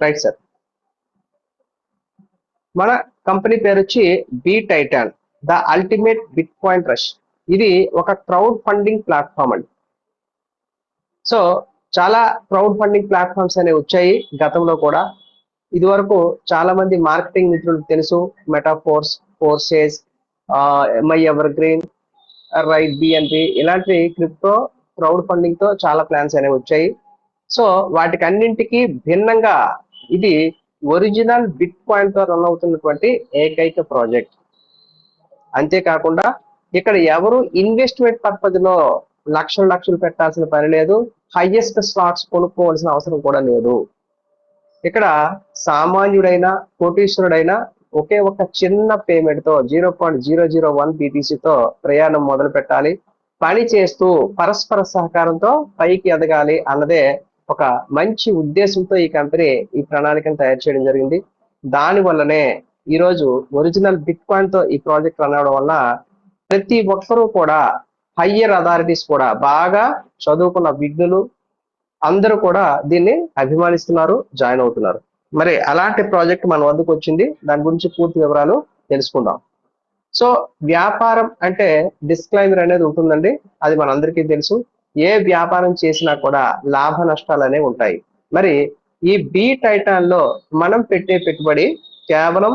Right sir. మన company పేరు వచ్చి B Titan the ultimate bitcoin rush. ఇది ఒక క్రౌడ్ ఫండింగ్ ప్లాట్ఫామ్ అండి. సో చాలా క్రౌడ్ ఫండింగ్ ప్లాట్ఫామ్స్ అనేవి వచ్చాయి గతంలో కూడా. ఇది వరకు చాలా మంది మార్కెటింగ్ మిత్రులకు తెలుసు, metaphors, forces, my ever green, right BNB, ఇలాంటి క్రిప్టో క్రౌడ్ ఫండింగ్ తో చాలా ప్లాన్స్ అనేవి వచ్చాయి. సో వాటికి అన్నింటికి భిన్నంగా ఇది ఒరిజినల్ బిట్ కాయిన్ తో రన్ అవుతున్నటువంటి ఏకైక ప్రాజెక్ట్. అంతేకాకుండా ఇక్కడ ఎవరు ఇన్వెస్ట్మెంట్ పర్పస్ లో లక్షలు పెట్టాల్సిన పని లేదు, హైయెస్ట్ స్టాక్స్ కొనుక్కోవాల్సిన అవసరం కూడా లేదు. ఇక్కడ సామాన్యుడైనా కోటీశ్వరుడైనా ఒకే ఒక చిన్న పేమెంట్ తో 0.001 BTC-తో ప్రయాణం మొదలు పెట్టాలి. పని చేస్తూ పరస్పర సహకారంతో పైకి ఎదగాలి అన్నదే ఒక మంచి ఉద్దేశంతో ఈ కంపెనీ ఈ ప్రణాళికను తయారు చేయడం జరిగింది. దాని వల్లనే ఈరోజు ఒరిజినల్ బిట్ కాయిన్ తో ఈ ప్రాజెక్ట్ రన్ అవడం వల్ల ప్రతి ఒక్కరూ కూడా, హయ్యర్ అథారిటీస్ కూడా, బాగా చదువుకున్న విజ్ఞులు అందరూ కూడా దీన్ని అభిమానిస్తున్నారు, జాయిన్ అవుతున్నారు. మరి అలాంటి ప్రాజెక్ట్ మన వద్దకు వచ్చింది, దాని గురించి పూర్తి వివరాలు తెలుసుకుందాం. సో వ్యాపారం అంటే డిస్క్లైమర్ అనేది ఉంటుందండి, అది మనందరికీ తెలుసు. ఏ వ్యాపారం చేసినా కూడా లాభ నష్టాలు అనేవి ఉంటాయి. మరి ఈ బి టైటాన్ లో మనం పెట్టే పెట్టుబడి కేవలం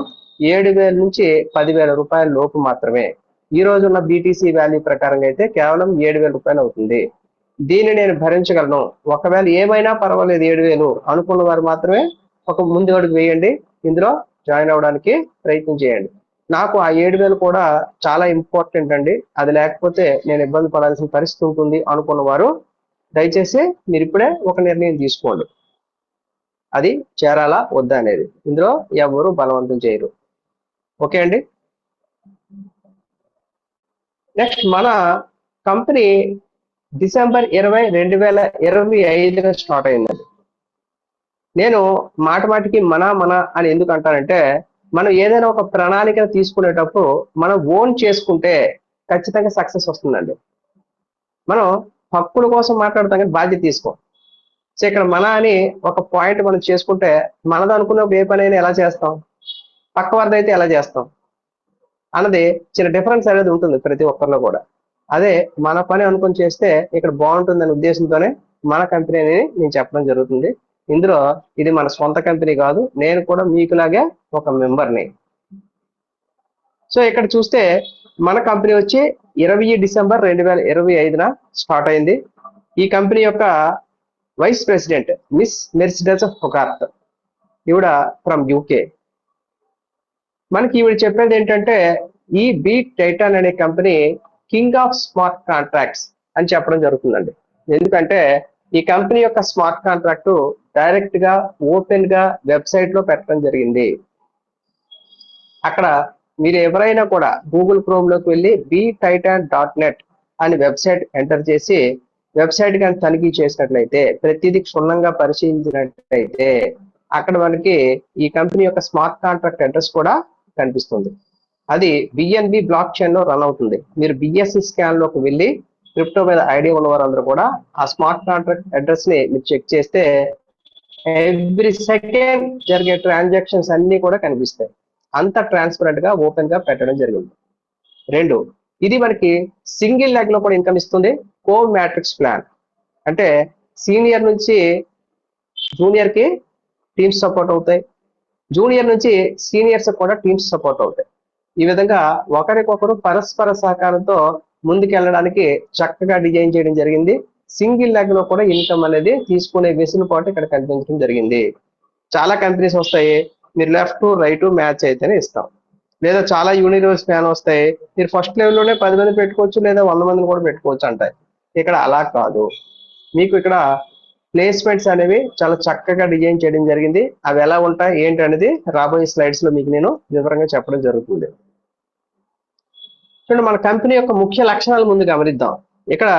7,000 నుంచి 10,000 రూపాయల లోపు మాత్రమే. ఈ రోజు ఉన్న BTC వాల్యూ ప్రకారంగా అయితే కేవలం 7,000 రూపాయలు అవుతుంది. దీన్ని నేను భరించగలను, ఒకవేళ ఏమైనా పర్వాలేదు 7,000 అనుకున్న వారు మాత్రమే ఒక ముందు అడుగు వేయండి, ఇందులో జాయిన్ అవ్వడానికి ప్రయత్నం చేయండి. నాకు ఆ 7,000 కూడా చాలా ఇంపార్టెంట్ అండి, అది లేకపోతే నేను ఇబ్బంది పడాల్సిన పరిస్థితి ఉంటుంది అనుకున్న వారు దయచేసి మీరు ఇప్పుడే ఒక నిర్ణయం తీసుకోండి, అది చేరాలా వద్దా అనేది. ఇందులో ఎవరు బలవంతం చేయరు. ఓకే అండి. నెక్స్ట్, మన కంపెనీ డిసెంబర్ 20, 2025 స్టార్ట్ అయిందండి. నేను మాటికి మన అని ఎందుకు అంటానంటే, మనం ఏదైనా ఒక ప్రణాళికను తీసుకునేటప్పుడు మనం ఓన్ చేసుకుంటే ఖచ్చితంగా సక్సెస్ వస్తుందండి. మనం హక్కుల కోసం మాట్లాడతాం కానీ బాధ్యత తీసుకోం. సో ఇక్కడ మన అని ఒక పాయింట్ మనం చేసుకుంటే, మనది అనుకున్న ఏ పని అయినా ఎలా చేస్తాం, పక్క వారిది అయితే ఎలా చేస్తాం అన్నది చిన్న డిఫరెన్స్ అనేది ఉంటుంది ప్రతి ఒక్కరిలో కూడా. అదే మన పని అనుకుని చేస్తే ఇక్కడ బాగుంటుందనే ఉద్దేశంతోనే మన కంపెనీ అనేది నేను చెప్పడం జరుగుతుంది. ఇందులో ఇది మన సొంత కంపెనీ కాదు, నేను కూడా మీకులాగే ఒక మెంబర్ని. సో ఇక్కడ చూస్తే మన కంపెనీ వచ్చి 20 డిసెంబర్ 2025 స్టార్ట్ అయింది. ఈ కంపెనీ యొక్క వైస్ ప్రెసిడెంట్ మిస్ మెర్సిడెస్ హొగార్త్, ఈవిడ ఫ్రమ్ UK. మనకి ఈవిడ చెప్పేది ఏంటంటే, ఈ బి టైటాన్ అనే company king of smart contracts అని చెప్పడం జరుగుతుందండి. ఎందుకంటే ఈ కంపెనీ యొక్క స్మార్ట్ కాంట్రాక్ట్ డైరెక్ట్ గా ఓపెన్ గా వెబ్సైట్ లో పెట్టడం జరిగింది. అక్కడ మీరు ఎవరైనా కూడా గూగుల్ క్రోమ్ లోకి వెళ్ళి btitan.net అని వెబ్సైట్ ఎంటర్ చేసి వెబ్సైట్ కానీ తనిఖీ చేసినట్లయితే, ప్రతిదీ క్షుణ్ణంగా పరిశీలించినట్లయితే అక్కడ మనకి ఈ కంపెనీ యొక్క స్మార్ట్ కాంట్రాక్ట్ అడ్రస్ కూడా కనిపిస్తుంది. అది BNB బ్లాక్ చైన్ లో రన్ అవుతుంది. మీరు BSC స్కాన్ లోకి వెళ్ళి క్రిప్టో మీద ఐడియా ఉన్న వారందరూ కూడా ఆ స్మార్ట్ కాంట్రాక్ట్ అడ్రస్ ని మీరు చెక్ చేస్తే ఎవ్రీ సెకండ్ జరిగే ట్రాన్సాక్షన్స్ అన్ని కూడా కనిపిస్తాయి. అంత ట్రాన్స్పరెంట్ గా ఓపెన్ గా పెట్టడం జరిగింది. 2, ఇది మనకి సింగిల్ లెగ్ లో కూడా ఇన్కమ్ ఇస్తుంది. కో మ్యాట్రిక్స్ ప్లాన్ అంటే సీనియర్ నుంచి జూనియర్ కి టీమ్స్ సపోర్ట్ అవుతాయి, జూనియర్ నుంచి సీనియర్స్ కూడా టీమ్స్ సపోర్ట్ అవుతాయి. ఈ విధంగా ఒకరికొకరు పరస్పర సహకారంతో ముందుకెళ్ళడానికి చక్కగా డిజైన్ చేయడం జరిగింది. సింగిల్ లెగ్ లో కూడా ఇన్కమ్ అనేది తీసుకునే వెసులుబాటు ఇక్కడ కనిపించడం జరిగింది. చాలా కంపెనీస్ వస్తాయి, మీరు లెఫ్ట్ రైట్ మ్యాచ్ అయితేనే ఇస్తాం, లేదా చాలా యూనివర్స్ ప్లాన్ వస్తాయి, మీరు ఫస్ట్ లెవెల్లోనే 10 మంది పెట్టుకోవచ్చు లేదా 100 మందిని కూడా పెట్టుకోవచ్చు అంటాయి. ఇక్కడ అలా కాదు, మీకు ఇక్కడ ప్లేస్మెంట్స్ అనేవి చాలా చక్కగా డిజైన్ చేయడం జరిగింది. అవి ఎలా ఉంటాయి ఏంటి అనేది రాబోయే స్లైడ్స్ లో మీకు నేను వివరంగా చెప్పడం జరుగుతుంది. చూడండి, మన కంపెనీ యొక్క ముఖ్య లక్షణాలు ముందు గమనిద్దాం. ఇక్కడ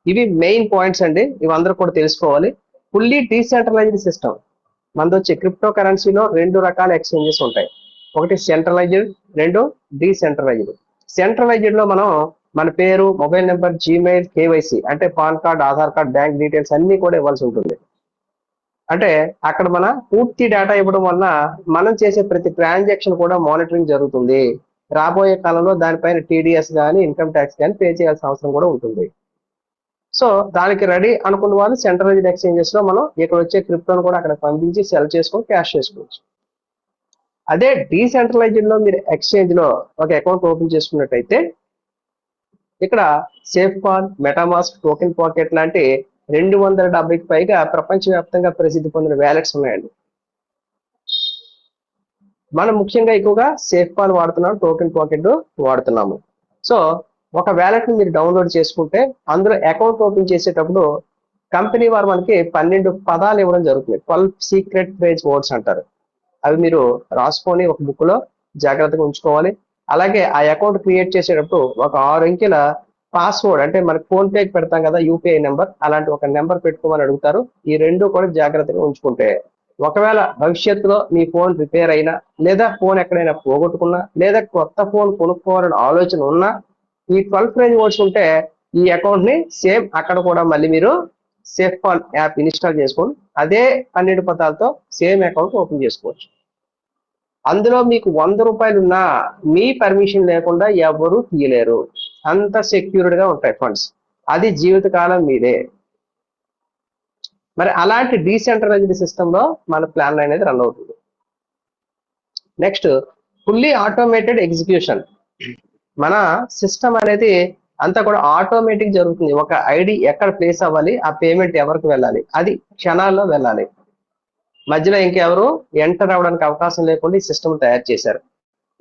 ఇవి మెయిన్ పాయింట్స్ అండి, ఇవి అందరూ కూడా తెలుసుకోవాలి. Fully decentralised system. మనది వచ్చి క్రిప్టో కరెన్సీలో 2 రకాల ఎక్స్చేంజెస్ ఉంటాయి. ఒకటి సెంట్రలైజ్డ్, 2 డీసెంట్రలైజ్డ్. సెంట్రలైజ్డ్ లో మనం మన పేరు, మొబైల్ నెంబర్, జీమెయిల్, KYC అంటే pan card, Aadhaar card, bank details అన్ని కూడా ఇవ్వాల్సి ఉంటుంది. అంటే అక్కడ మన పూర్తి డేటా ఇవ్వడం వలన మనం చేసే ప్రతి ట్రాన్సాక్షన్ కూడా మానిటరింగ్ జరుగుతుంది. రాబోయే కాలంలో దానిపైన టీడీఎస్ కానీ ఇన్కమ్ ట్యాక్స్ కానీ పే చేయాల్సిన అవసరం కూడా ఉంటుంది. సో దానికి రెడీ అనుకున్న వాళ్ళు సెంట్రలైజ్డ్ ఎక్స్చేంజెస్ లో మనం ఇక్కడ వచ్చే క్రిప్టోను కూడా అక్కడ పంపించి సెల్ చేసుకొని క్యాష్ చేసుకోవచ్చు. అదే డీసెంట్రలైజ్డ్ లో మీరు ఎక్స్చేంజ్ లో ఒక అకౌంట్ ఓపెన్ చేసుకున్నట్టయితే ఇక్కడ సేఫ్ కాన్, మెటామాస్క్, టోకెన్ పాకెట్ లాంటి 270కి పైగా ప్రపంచవ్యాప్తంగా ప్రసిద్ధి పొందిన వ్యాలెట్స్ ఉన్నాయండి. మనం ముఖ్యంగా ఎక్కువగా సేఫ్ కాన్ వాడుతున్నాం, టోకెన్ పాకెట్ వాడుతున్నాము. సో ఒక వ్యాలెట్ ని మీరు డౌన్లోడ్ చేసుకుంటే అందులో అకౌంట్ ఓపెన్ చేసేటప్పుడు కంపెనీ వారు మనకి 12 పదాలు ఇవ్వడం జరుగుతుంది. 12 సీక్రెట్ ఫ్రేజ్ వర్డ్స్ అంటారు. అవి మీరు రాసుకొని ఒక బుక్ లో జాగ్రత్తగా ఉంచుకోవాలి. అలాగే ఆ అకౌంట్ క్రియేట్ చేసేటప్పుడు ఒక 6 అంకెల పాస్వర్డ్, అంటే మనకి ఫోన్ పేకి పెడతాం కదా యూపీఐ నెంబర్, అలాంటి ఒక నెంబర్ పెట్టుకోమని అడుగుతారు. ఈ రెండు కూడా జాగ్రత్తగా ఉంచుకుంటే ఒకవేళ భవిష్యత్తులో మీ ఫోన్ రిపేర్ అయినా, లేదా ఫోన్ ఎక్కడైనా పోగొట్టుకున్నా, లేదా కొత్త ఫోన్ కొనుక్కోవాలని ఆలోచన ఉన్నా ఈ 12 ఫ్రేజ్ వర్డ్స్ ఉంటే ఈ అకౌంట్ ని సేమ్ అక్కడ కూడా మళ్ళీ మీరు సేఫ్ కాన్ యాప్ ఇన్స్టాల్ చేసుకొని అదే 12 పదాలతో సేమ్ అకౌంట్ ఓపెన్ చేసుకోవచ్చు. అందులో మీకు 100 రూపాయలు ఉన్నా మీ పర్మిషన్ లేకుండా ఎవరు తీయలేరు. అంత సెక్యూర్డ్ గా ఉంటాయి ఫండ్స్. అది జీవితకాలం మీదే. మరి అలాంటి డీసెంట్రలైజ్డ్ సిస్టమ్ లో మన ప్లాన్ అనేది రన్ అవుతుంది. Next fully automated execution. మన సిస్టమ్ అనేది అంతా కూడా ఆటోమేటిక్ జరుగుతుంది. ఒక ఐడి ఎక్కడ ప్లేస్ అవ్వాలి, ఆ పేమెంట్ ఎవరికి వెళ్ళాలి, అది క్షణాల్లో వెళ్ళాలి. మధ్యలో ఇంకెవరు ఎంటర్ అవ్వడానికి అవకాశం లేకుండా ఈ సిస్టమ్ తయారు చేశారు.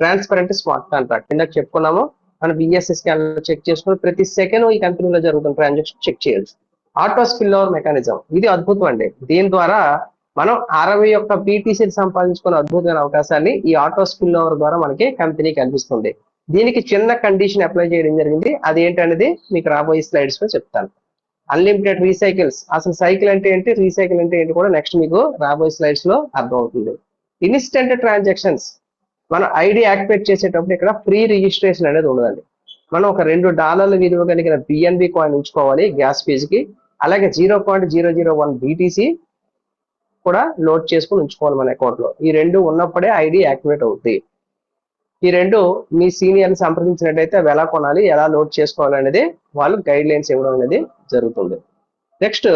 ట్రాన్స్పరెంట్ స్మార్ట్ కాంట్రాక్ట్ కింద చెప్పుకున్నాము. మనం బిఎస్సి స్కాన్ చెక్ చేసుకుని ప్రతి సెకండ్ ఈ కంపెనీలో జరుగుతున్న ట్రాన్సాక్షన్ చెక్ చేయాలి. ఆటో స్పిల్ ఓవర్ మెకానిజం, ఇది అద్భుతం అండి. దీని ద్వారా మనం 61 పీటీసీలు సంపాదించుకునే అద్భుతమైన అవకాశాన్ని ఈ ఆటో స్పిల్ ఓవర్ ద్వారా మనకి కంపెనీ కనిపిస్తుంది. దీనికి చిన్న కండిషన్ అప్లై చేయడం జరిగింది. అది ఏంటనేది మీకు రాబోయే స్లైడ్స్ లో చెప్తాను. అన్లిమిటెడ్ రీసైకిల్స్, అసలు సైకిల్ అంటే ఏంటి, రీసైకిల్ అంటే ఏంటి కూడా నెక్స్ట్ మీకు రాబోయే స్లైడ్స్ లో అర్థం అవుతుంది. ఇన్స్టెంట్ ట్రాన్సాక్షన్స్, మనం ఐడి యాక్టివేట్ చేసేటప్పుడు ఇక్కడ ఫ్రీ రిజిస్ట్రేషన్ అనేది ఉండదండి. మనం ఒక $2 విలువ కలిగిన బిఎన్బి కాయిన్ ఉంచుకోవాలి గ్యాస్ ఫీజుకి. అలాగే 0.001 బీటీసీ కూడా లోడ్ చేసుకుని ఉంచుకోవాలి మన అకౌంట్ లో. ఈ రెండు ఉన్నప్పుడే ఐడి యాక్టివేట్ అవుతుంది. ఈ రెండు మీ సీనియర్ ని సంప్రదించినట్టయితే అవి ఎలా కొనాలి, ఎలా లోడ్ చేసుకోవాలి అనేది వాళ్ళు గైడ్ లైన్స్ ఇవ్వడం అనేది జరుగుతుంది. నెక్స్ట్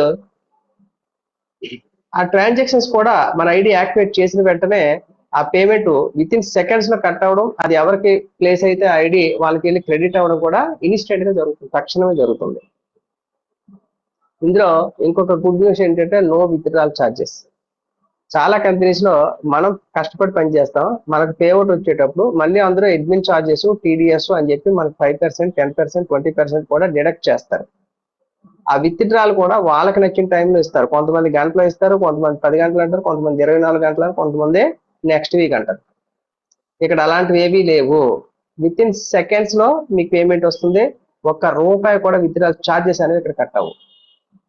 ఆ ట్రాన్సాక్షన్స్ కూడా మన ఐడి యాక్టివేట్ చేసిన వెంటనే ఆ పేమెంట్ విత్ ఇన్ సెకండ్స్ లో కట్ అవ్వడం, అది ఎవరికి ప్లేస్ అయితే ఐడి వాళ్ళకి వెళ్ళి క్రెడిట్ అవ్వడం కూడా ఇన్స్టెంట్ గా జరుగుతుంది, తక్షణమే జరుగుతుంది. ఇందులో ఇంకొక గుడ్ న్యూస్ ఏంటంటే నో విత్డ్రాల్ ఛార్జెస్. చాలా కంపెనీస్ లో మనం కష్టపడి పని చేస్తాం, మనకు పేఅవుట్ వచ్చేటప్పుడు మళ్ళీ అందులో అడ్మిన్ ఛార్జెస్, టీడీఎస్ అని చెప్పి మనకు 5%, 10%, 20% కూడా డిడక్ట్ చేస్తారు. ఆ విత్డ్రాల్ కూడా వాళ్ళకి నచ్చిన టైంలో ఇస్తారు. కొంతమంది గంటలో ఇస్తారు, కొంతమంది 10 గంటలు అంటారు, కొంతమంది 24 గంటలు, కొంతమంది నెక్స్ట్ వీక్ అంటారు. ఇక్కడ అలాంటివి ఏవీ లేవు. విత్ ఇన్ సెకండ్స్ లో మీకు పేమెంట్ వస్తుంది. ₹1 కూడా విత్డ్రాల్ ఛార్జెస్ అనేవి ఇక్కడ కట్ అవ్వు.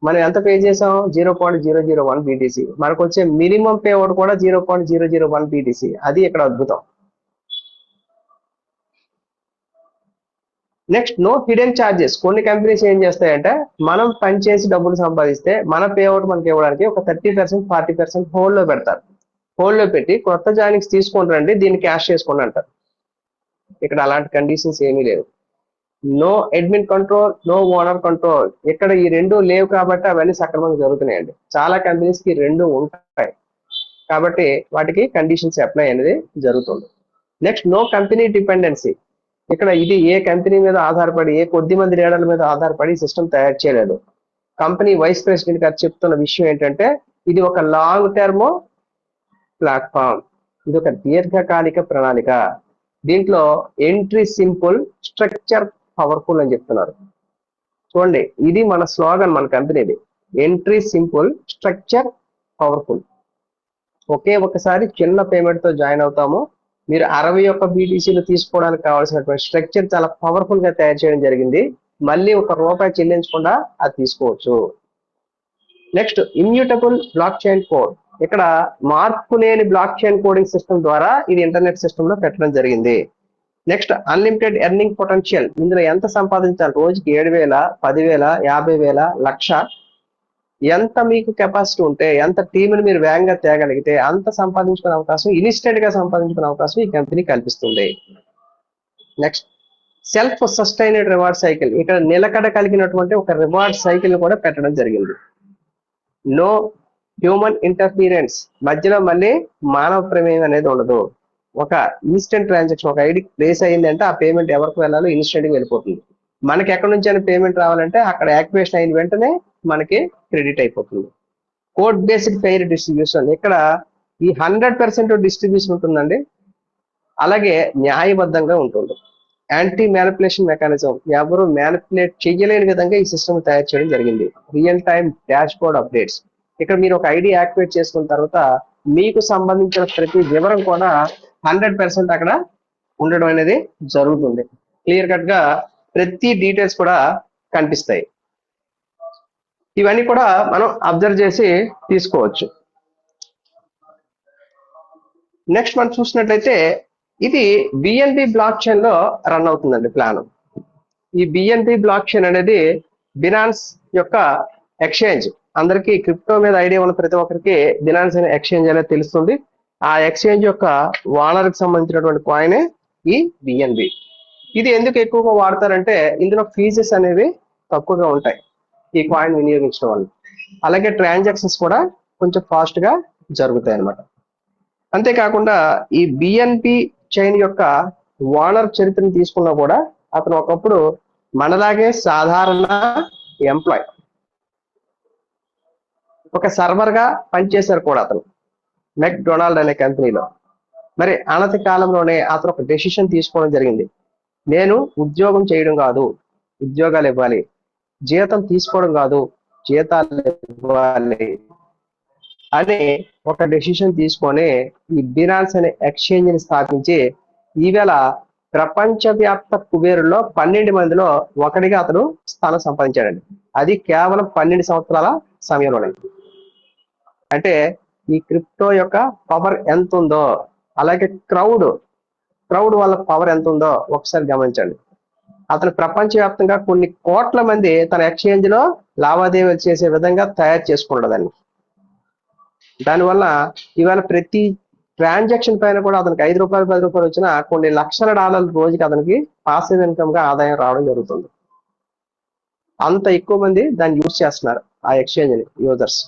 మనం ఎంత పే చేసాం, 0.001 బీటీసీ. మనకు వచ్చే మినిమం పేఅవుట్ కూడా 0.001 బీటీసీ. అది ఇక్కడ అద్భుతం. Next no hidden charges. కొన్ని కంపెనీస్ ఏం చేస్తాయంటే మనం పని చేసి డబ్బులు సంపాదిస్తే మన పేఅవుట్ మనకి ఇవ్వడానికి ఒక 30%, 40% హోల్డ్ లో పెడతారు. హోల్డ్ లో పెట్టి కొత్త జాయినింగ్స్ తీసుకుంటారండి, దీన్ని క్యాష్ చేసుకోండి అంటారు. ఇక్కడ అలాంటి కండిషన్స్ ఏమీ లేవు. No admin control, no owner control. ఇక్కడ ఈ రెండు లేవు కాబట్టి అవన్నీ సక్రమంగా జరుగుతున్నాయండి. చాలా కంపెనీస్ కి రెండు ఉంటాయి కాబట్టి వాటికి కండిషన్స్ అప్లై అనేది జరుగుతుంది. Next no company dependency. ఇక్కడ ఇది ఏ కంపెనీ మీద ఆధారపడి, ఏ కొద్ది మంది లీడర్ల మీద ఆధారపడి సిస్టమ్ తయారు చేయలేదు. కంపెనీ వైస్ ప్రెసిడెంట్ గారు చెప్తున్న విషయం ఏంటంటే ఇది ఒక లాంగ్ టర్మ్ ప్లాట్ఫామ్, ఇది ఒక దీర్ఘకాలిక ప్రణాళిక. దీంట్లో ఎంట్రీ సింపుల్, స్ట్రక్చర్ పవర్ఫుల్ అని చెప్తున్నారు. చూడండి, ఇది మన స్లోగన్, మన కంపెనీది. Entry simple, structure powerful. ఒకే ఒకసారి చిన్న పేమెంట్ తో జాయిన్ అవుతాము. మీరు 61 బీటీసీలు తీసుకోవడానికి కావాల్సినటువంటి స్ట్రక్చర్ చాలా పవర్ఫుల్ గా తయారు చేయడం జరిగింది. మళ్ళీ ₹1 చెల్లించకుండా అది తీసుకోవచ్చు. Next immutable block chain code. ఇక్కడ మార్పు లేని బ్లాక్ చైన్ కోడింగ్ సిస్టమ్ ద్వారా ఇది ఇంటర్నెట్ సిస్టమ్ లో పెట్టడం జరిగింది. Next unlimited earning potential. ఇందులో ఎంత సంపాదించాలి, రోజుకి 7,000, 10,000, 50,000, 1,00,000 ఎంత మీకు కెపాసిటీ ఉంటే, ఎంత టీంని మీరు వేగంగా తేగలిగితే అంత సంపాదించుకునే అవకాశం, ఇన్స్టెంట్ గా సంపాదించుకునే అవకాశం ఈ కంపెనీ కల్పిస్తుంది. Next, self sustained reward cycle. ఇక్కడ నిలకడ కలిగినటువంటి ఒక రివార్డ్ సైకిల్ కూడా పెట్టడం జరిగింది. నో హ్యూమన్ ఇంటర్ఫీరెన్స్, మధ్యలో మళ్ళీ మానవ ప్రమేయం అనేది ఉండదు. ఒక ఇన్స్టెంట్ ట్రాన్సాక్షన్, ఒక ఐడి ప్లేస్ అయ్యిందంటే ఆ పేమెంట్ ఎవరికి వెళ్ళాలో ఇన్స్టెంట్ గా వెళ్ళిపోతుంది. మనకి ఎక్కడి నుంచి అయినా పేమెంట్ రావాలంటే అక్కడ యాక్టివేషన్ అయిన వెంటనే మనకి క్రెడిట్ అయిపోతుంది. కోడ్ బేస్డ్ ఫెయిర్ డిస్ట్రిబ్యూషన్, ఇక్కడ ఈ 100% డిస్ట్రిబ్యూషన్ ఉంటుందండి. అలాగే న్యాయబద్ధంగా ఉంటుంది. యాంటీ మ్యానిపులేషన్ మెకానిజం, ఎవరు మ్యానిపులేట్ చేయలేని విధంగా ఈ సిస్టమ్ తయారు చేయడం జరిగింది. Real time dash board updates, ఇక్కడ మీరు ఒక ఐడి యాక్టివేట్ చేసుకున్న తర్వాత మీకు సంబంధించిన ప్రతి వివరం కూడా 100% అక్కడ ఉండడం అనేది జరుగుతుంది. క్లియర్ కట్ గా ప్రతి డీటెయిల్స్ కూడా కనిపిస్తాయి. ఇవన్నీ కూడా మనం అబ్జర్వ్ చేసి తీసుకోవచ్చు. నెక్స్ట్ మనం చూసినట్లయితే ఇది బిఎన్బి బ్లాక్ చైన్ లో రన్ అవుతుందండి ప్లాన్. ఈ బిఎన్బి బ్లాక్ చైన్ అనేది బినాన్స్ యొక్క ఎక్స్చేంజ్. అందరికీ క్రిప్టో మీద ఐడియా ఉన్న ప్రతి ఒక్కరికి బినాన్స్ అనే ఎక్స్చేంజ్ అనేది తెలుస్తుంది. ఆ ఎక్స్చేంజ్ యొక్క ఓనర్ కి సంబంధించినటువంటి కాయిన్ ఈ బిఎన్బి. ఇది ఎందుకు ఎక్కువగా వాడతారంటే ఇందులో ఫీజెస్ అనేవి తక్కువగా ఉంటాయి ఈ కాయిన్ వినియోగించడం వల్ల. అలాగే ట్రాన్సాక్షన్స్ కూడా కొంచెం ఫాస్ట్ గా జరుగుతాయి అన్నమాట. అంతేకాకుండా ఈ బిఎన్పి చైన్ యొక్క ఓనర్ చరిత్రను తీసుకున్నా కూడా అతను ఒకప్పుడు మనలాగే సాధారణ ఎంప్లాయ్, ఒక సర్వర్ గా పనిచేశారు కూడా అతను మెక్డొనాల్డ్ అనే కంపెనీలో. మరి అనతి కాలంలోనే అతను ఒక డెసిషన్ తీసుకోవడం జరిగింది. నేను ఉద్యోగం చేయడం కాదు, ఉద్యోగాలు ఇవ్వాలి, జీతం తీసుకోవడం కాదు, జీతాలు ఇవ్వాలి అని ఒక డెసిషన్ తీసుకొని ఈ బినాన్స్ అనే ఎక్స్చేంజ్ ని స్థాపించి ఈవేళ ప్రపంచవ్యాప్త కుబేరుల్లో 12 మందిలో ఒకటిగా అతను స్థానం సంపాదించాడండి. అది కేవలం 12 సంవత్సరాల సమయంలోనే. అంటే ఈ క్రిప్టో యొక్క పవర్ ఎంత ఉందో, అలాగే క్రౌడ్ వల్ల పవర్ ఎంత ఉందో ఒకసారి గమనించండి. అతను ప్రపంచవ్యాప్తంగా కొన్ని కోట్ల మంది తన ఎక్స్చేంజ్ లో లావాదేవీలు చేసే విధంగా తయారు చేసుకున్నదాన్ని. దానివల్ల ఇవాళ ప్రతి ట్రాన్సాక్షన్ పైన కూడా అతనికి ₹5 ₹10 వచ్చినా కొన్ని లక్షల డాలర్ల రోజుకి అతనికి పాసివ్ ఇన్కమ్ గా ఆదాయం రావడం జరుగుతుంది. అంత ఎక్కువ మంది దాన్ని యూజ్ చేస్తున్నారు ఆ ఎక్స్చేంజ్ ని యూజర్స్.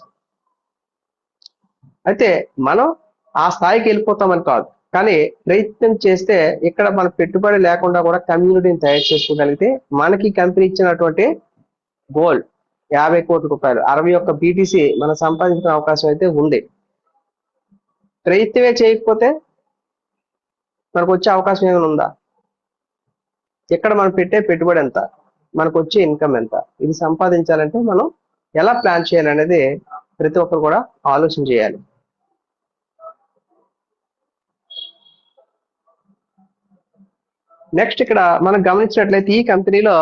అయితే మనం ఆ స్థాయికి వెళ్ళిపోతామని కాదు, కానీ ప్రయత్నం చేస్తే ఇక్కడ మన పెట్టుబడి లేకుండా కూడా కమ్యూనిటీని తయారు చేసుకోగలిగితే మనకి కంపెనీ ఇచ్చినటువంటి గోల్ ₹50 కోట్ల, 61 BTC మనం సంపాదించిన అవకాశం అయితే ఉంది. ప్రయత్నమే చేయకపోతే మనకు వచ్చే అవకాశం ఏమైనా ఉందా? ఇక్కడ మనం పెట్టే పెట్టుబడి ఎంత, మనకు వచ్చే ఇన్కమ్ ఎంత, ఇది సంపాదించాలంటే మనం ఎలా ప్లాన్ చేయాలనేది ప్రతి ఒక్కరు కూడా ఆలోచన చేయాలి. నెక్స్ట్ ఇక్కడ మనం గమనించినట్లయితే ఈ కంపెనీలో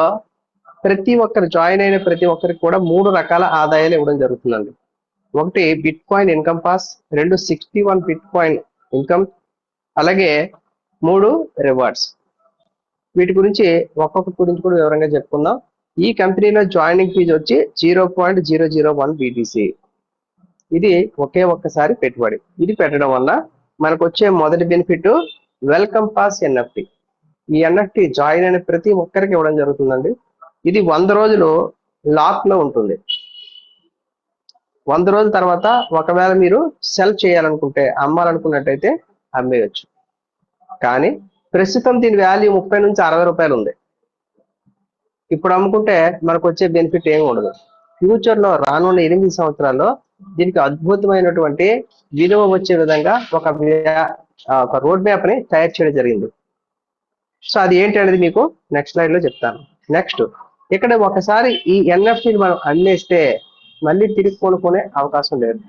ప్రతి ఒక్కరు జాయిన్ అయిన ప్రతి ఒక్కరికి కూడా 3 రకాల ఆదాయాలు ఇవ్వడం జరుగుతుందండి. ఒకటి bit coin income pass, 2 61 bit coin income, అలాగే 3 రివార్డ్స్. వీటి గురించి ఒక్కొక్కటి గురించి కూడా వివరంగా చెప్పుకుందాం. ఈ కంపెనీలో జాయినింగ్ ఫీజు వచ్చి 0.001 BTC. ఇది ఒక్కసారి పెట్టుబడి. ఇది పెట్టడం వల్ల మనకు వచ్చే మొదటి బెనిఫిట్ వెల్కమ్ పాస్ ఎన్ఎఫ్టి. ఈ ఎన్ఎఫ్టి జాయిన్ అయిన ప్రతి ఒక్కరికి ఇవ్వడం జరుగుతుందండి. ఇది 100 రోజులు లాక్ లో ఉంటుంది. 100 రోజుల తర్వాత ఒకవేళ మీరు సెల్ చేయాలనుకుంటే, అమ్మాలనుకున్నట్టయితే అమ్మేయచ్చు. కానీ ప్రస్తుతం దీని వాల్యూ ₹30 నుంచి ₹60 ఉంది. ఇప్పుడు అమ్ముకుంటే మనకు వచ్చే బెనిఫిట్ ఏమి ఉండదు. ఫ్యూచర్ లో రానున్న 8 సంవత్సరాల్లో దీనికి అద్భుతమైనటువంటి విలువ వచ్చే విధంగా ఒక రోడ్ మ్యాప్ ని తయారు చేయడం జరిగింది. సో అది ఏంటి అనేది మీకు నెక్స్ట్ స్లైడ్ లో చెప్తాను. నెక్స్ట్, ఇక్కడ ఒకసారి ఈ ఎన్ఎఫ్టీని మనం అమ్మేస్తే మళ్ళీ తిరిగి కొనుక్కునే అవకాశం లేదు.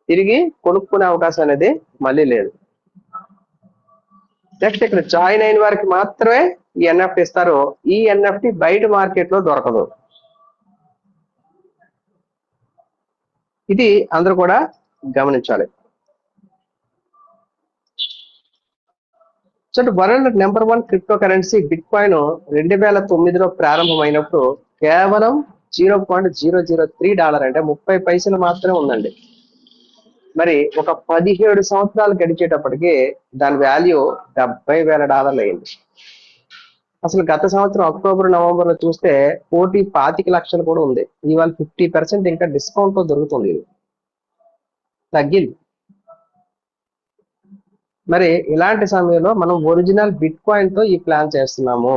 తిరిగి కొనుక్కునే అవకాశం అనేది మళ్ళీ లేదు. నెక్స్ట్, ఇక్కడ జాయిన్ అయిన వారికి మాత్రమే ఈ ఎన్ఎఫ్టీ ఇస్తారు. ఈ ఎన్ఎఫ్టీ బయట మార్కెట్ లో దొరకదు. ఇది అందరూ కూడా గమనించాలి. So world number 1 crypto currency bitcoin 2009లో ప్రారంభమైనప్పుడు కేవలం $0.003 అంటే 30 పైసలు మాత్రమే ఉందండి. మరి ఒక 17 సంవత్సరాలు గడిచేటప్పటికి దాని వాల్యూ $70,000 అయింది. అసలు గత సంవత్సరం అక్టోబర్ నవంబర్ లో చూస్తే 1,25,00,000 కూడా ఉంది. ఇవాళ 50% ఇంకా డిస్కౌంట్ తో దొరుకుతుంది. ఇది తగ్గింది. మరి ఇలాంటి సమయంలో మనం ఒరిజినల్ బిట్ కాయిన్ తో ఈ ప్లాన్ చేస్తున్నాము.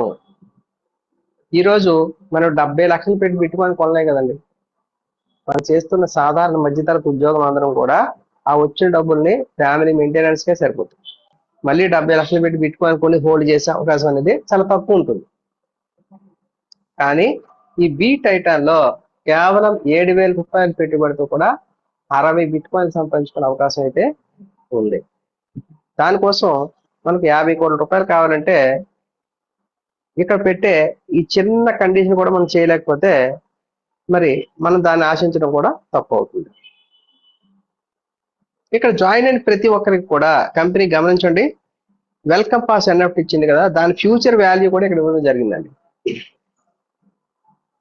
ఈ రోజు మనం 70 లక్షలు పెట్టి బిట్ కాయిన్ కొనలేం కదండి. మనం చేస్తున్న సాధారణ మధ్యతరగతి ఉద్యోగం అందరం కూడా ఆ వచ్చిన డబ్బుల్ని ఫ్యామిలీ మెయింటెనెన్స్ కే సరిపోతుంది. మళ్ళీ 70 లక్షలు పెట్టి బిట్ కాయిన్ కొని హోల్డ్ చేసే అవకాశం అనేది చాలా తక్కువ ఉంటుంది. కానీ ఈ బి టైటాన్ లో కేవలం $7,000 పెట్టుబడితో కూడా 60 బిట్ కాయిన్ సంపాదించుకునే అవకాశం అయితే ఉంది. దానికోసం మనకు $50 కోట్ల కావాలంటే ఇక్కడ పెట్టే ఈ చిన్న కండిషన్ కూడా మనం చేయలేకపోతే మరి మనం దాన్ని ఆశించడం కూడా తప్పు అవుతుంది. ఇక్కడ జాయిన్ అయిన ప్రతి ఒక్కరికి కూడా కంపెనీ గమనించండి, వెల్కమ్ పాస్ ఎన్ఎఫ్టీ ఇచ్చింది కదా, దాని ఫ్యూచర్ వాల్యూ కూడా ఇక్కడ ఇవ్వడం జరిగిందండి.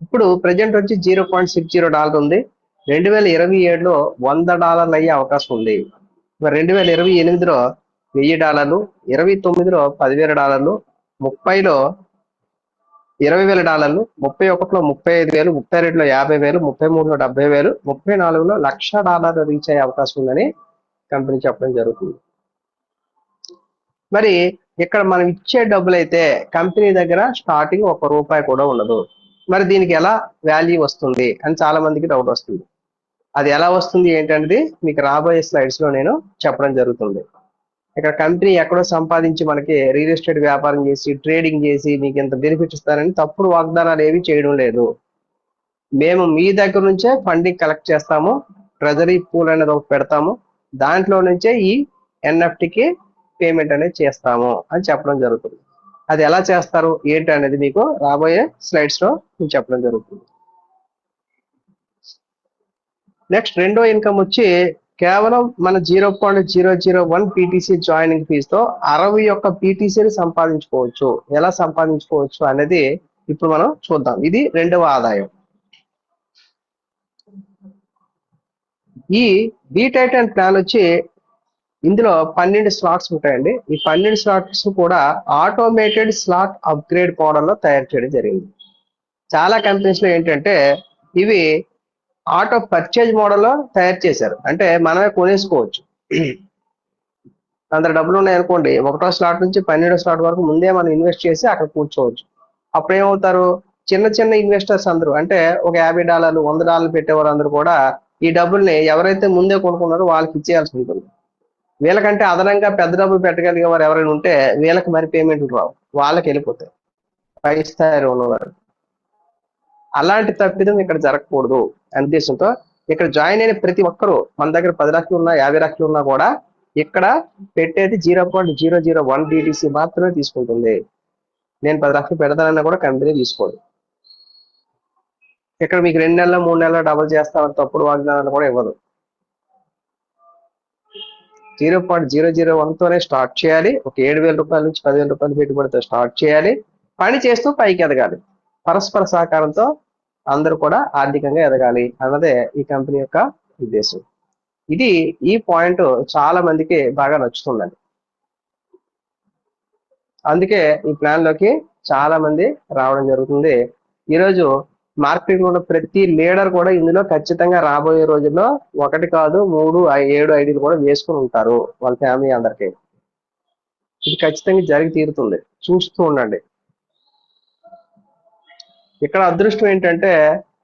ఇప్పుడు ప్రజెంట్ వచ్చి $0.60 ఉంది. 2027లో $100 అయ్యే అవకాశం ఉంది. మరి 2028లో $1,000, 29లో $10,000, 30లో $20,000, 31లో $35,000, 32లో $50,000, 33లో $70,000, 34లో $1,00,000 రీచ్ అయ్యే అవకాశం ఉందని కంపెనీ చెప్పడం జరుగుతుంది. మరి ఇక్కడ మనం ఇచ్చే డబ్బులు అయితే కంపెనీ దగ్గర స్టార్టింగ్ $1 కూడా ఉండదు. మరి దీనికి ఎలా వాల్యూ వస్తుంది అని చాలా మందికి డౌట్ వస్తుంది. అది ఎలా వస్తుంది ఏంటనేది మీకు రాబోయే స్లైడ్స్ లో నేను చెప్పడం జరుగుతుంది. ఇక్కడ కంపెనీ ఎక్కడో సంపాదించి మనకి రియల్ ఎస్టేట్ వ్యాపారం చేసి ట్రేడింగ్ చేసి మీకు ఇంత బెనిఫిట్ ఇస్తారని తప్పుడు వాగ్దానాలు ఏవి చేయడం లేదు. మేము మీ దగ్గర నుంచే ఫండింగ్ కలెక్ట్ చేస్తాము, ట్రెజరీ పూల్ అనేది ఒకటి పెడతాము, దాంట్లో నుంచే ఈ ఎన్ఎఫ్టీకి పేమెంట్ అనేది చేస్తాము అని చెప్పడం జరుగుతుంది. అది ఎలా చేస్తారు ఏంటి అనేది మీకు రాబోయే స్లైడ్స్ లో నేను చెప్పడం జరుగుతుంది. నెక్స్ట్ రెండో ఇన్కమ్ వచ్చి కేవలం మన 0.001 పీటీసీ జాయినింగ్ ఫీజుతో 61 పీటీసీని సంపాదించుకోవచ్చు. ఎలా సంపాదించుకోవచ్చు అనేది ఇప్పుడు మనం చూద్దాం. ఇది రెండవ ఆదాయం. ఈ బి టైటాన్ ప్లాన్ వచ్చి ఇందులో 12 స్లాట్స్ ఉంటాయండి. ఈ 12 స్లాట్స్ కూడా ఆటోమేటెడ్ స్లాట్ అప్గ్రేడ్ మోడల్లో తయారు చేయడం జరిగింది. చాలా కంపెనీస్ లో ఏంటంటే ఇవి ఆటో పర్చేజ్ మోడల్లో తయారు చేశారు. అంటే మనమే కొనేసుకోవచ్చు. అందరు డబ్బులు ఉన్నాయనుకోండి, 1వ స్లాట్ నుంచి 12వ స్లాట్ వరకు ముందే మనం ఇన్వెస్ట్ చేసి అక్కడ కూర్చోవచ్చు. అప్పుడు ఏమవుతారు, చిన్న చిన్న ఇన్వెస్టర్స్ అందరూ అంటే ఒక $50, $100 పెట్టేవారు అందరూ కూడా ఈ డబ్బుల్ని ఎవరైతే ముందే కొనుక్కున్నారో వాళ్ళకి ఇచ్చేయాల్సి ఉంటుంది. వీళ్ళకంటే అదనంగా పెద్ద డబ్బులు పెట్టగలిగే వారు ఎవరైనా ఉంటే వీళ్ళకి మరి పేమెంట్లు రావు, వాళ్ళకి వెళ్ళిపోతాయి పై స్థాయిలో ఉన్నవారు. అలాంటి తప్పిదం ఇక్కడ జరగకూడదు అనే ఉద్దేశంతో ఇక్కడ జాయిన్ అయిన ప్రతి ఒక్కరూ మన దగ్గర 10 లక్షలు ఉన్నా 50 లక్షలు ఉన్నా కూడా ఇక్కడ పెట్టేది 0.001 BTC మాత్రమే తీసుకుంటుంది. నేను 10 లక్షలు పెడతానన్నా కూడా కంపెనీ తీసుకోదు. ఇక్కడ మీకు 2 నెలలు 3 నెలలు డబుల్ చేస్తామని తప్పుడు వాగ్దానాలు కూడా ఇవ్వదు. 0.001తోనే స్టార్ట్ చేయాలి. ఒక $7,000 నుంచి $10,000 పెట్టుబడితో స్టార్ట్ చేయాలి. పని చేస్తూ పైకి ఎదగాలి. పరస్పర సహకారంతో అందరూ కూడా ఆర్థికంగా ఎదగాలి అన్నదే ఈ కంపెనీ యొక్క ఉద్దేశం. ఈ పాయింట్ చాలా మందికి బాగా నచ్చుతుందండి. అందుకే ఈ ప్లాన్ లోకి చాలా మంది రావడం జరుగుతుంది. ఈరోజు మార్కెటింగ్ లో ఉన్న ప్రతి లీడర్ కూడా ఇందులో ఖచ్చితంగా రాబోయే రోజుల్లో 1 కాదు 3, 7 ఐడీలు కూడా వేసుకుని ఉంటారు వాళ్ళ ఫ్యామిలీ అందరికీ. ఇది ఖచ్చితంగా జరిగి తీరుతుంది. చూస్తూ ఉండండి. ఇక్కడ అదృష్టం ఏంటంటే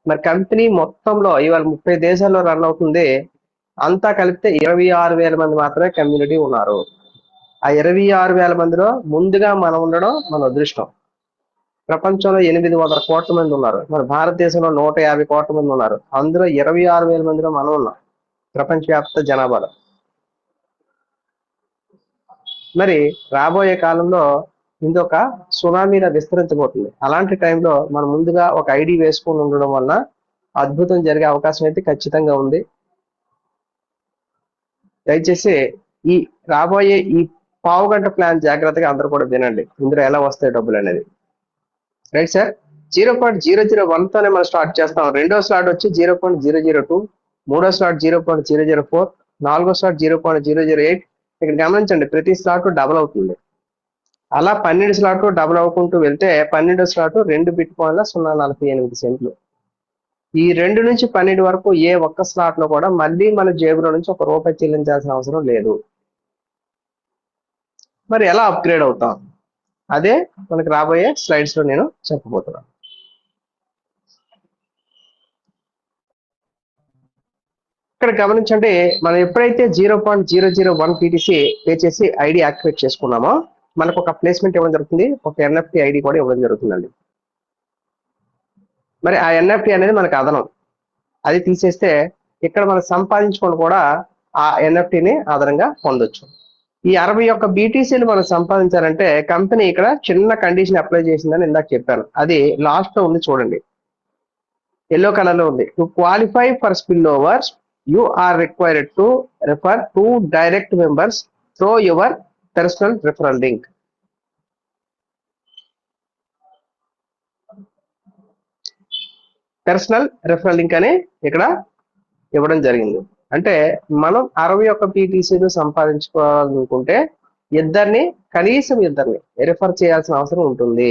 మరి కంపెనీ మొత్తంలో ఇవాళ 30 దేశాల్లో రన్ అవుతుంది. అంతా కలిపితే 26,000 మంది మాత్రమే కమ్యూనిటీ ఉన్నారు. ఆ 26,000 మందిలో ముందుగా మనం ఉండడం మన అదృష్టం. ప్రపంచంలో 800 కోట్ల మంది ఉన్నారు. మరి భారతదేశంలో 150 కోట్ల మంది ఉన్నారు. అందులో 26,000 మందిలో మనం ఉన్నాం ప్రపంచవ్యాప్త జనాభాలో. మరి రాబోయే కాలంలో ఇంకొక సునామీలా విస్తరించబోతుంది. అలాంటి టైంలో మనం ముందుగా ఒక ఐడి వేసుకొని ఉండడం వల్ల అద్భుతం జరిగే అవకాశం అయితే ఖచ్చితంగా ఉంది. దయచేసి ఈ రాబోయే ఈ పావుగంట ప్లాన్ జాగ్రత్తగా అందరూ కూడా వినండి. ఇందులో ఎలా వస్తాయి డబ్బులు అనేది. Right sir. 0.001 తోనే మనం స్టార్ట్ చేస్తాం. రెండో స్లాట్ వచ్చి 0.002, మూడో స్లాట్ 0.004, నాలుగో స్లాట్ 0.008. ఇక్కడ గమనించండి, ప్రతి స్లాట్ డబుల్ అవుతుంది. అలా 12 స్లాట్లు డబుల్ అవ్వకుంటూ వెళ్తే 12 స్లాట్ 2 బిట్ కాయిన్ల 0.48 సెంట్లు. ఈ 2 నుంచి 12 వరకు ఏ ఒక్క స్లాట్ లో కూడా మళ్ళీ మన జేబులో నుంచి ₹1 చెల్లించాల్సిన అవసరం లేదు. మరి ఎలా అప్గ్రేడ్ అవుతాం? అదే మనకి రాబోయే స్లైడ్స్ లో నేను చెప్పబోతున్నాను. ఇక్కడ గమనించండి, మనం ఎప్పుడైతే 0.001 PTC పే చేసి ఐడి యాక్టివేట్ చేసుకున్నామో మనకు ఒక ప్లేస్మెంట్ ఇవ్వడం జరుగుతుంది, ఒక NFT ఐడి కూడా ఇవ్వడం జరుగుతుందండి. మరి ఆ NFT అనేది మనకు అదనం. అది తీసేస్తే ఇక్కడ మనం సంపాదించుకొని కూడా ఆ NFTని అదనంగా పొందొచ్చు. ఈ 61 BTCలు మనం సంపాదించాలంటే కంపెనీ ఇక్కడ చిన్న కండిషన్ అప్లై చేసిందని ఇందాక చెప్పాను. అది లాస్ట్ లో ఉంది చూడండి, ఎల్లో కలర్ లో ఉంది. To qualify for spill overs you are required to refer 2 direct members through your personal referral link. Personal referral link అని ఇక్కడ ఇవ్వడం జరిగింది. అంటే మనం 61 PTCలు సంపాదించుకోవాలనుకుంటే కనీసం ఇద్దరిని రిఫర్ చేయాల్సిన అవసరం ఉంటుంది.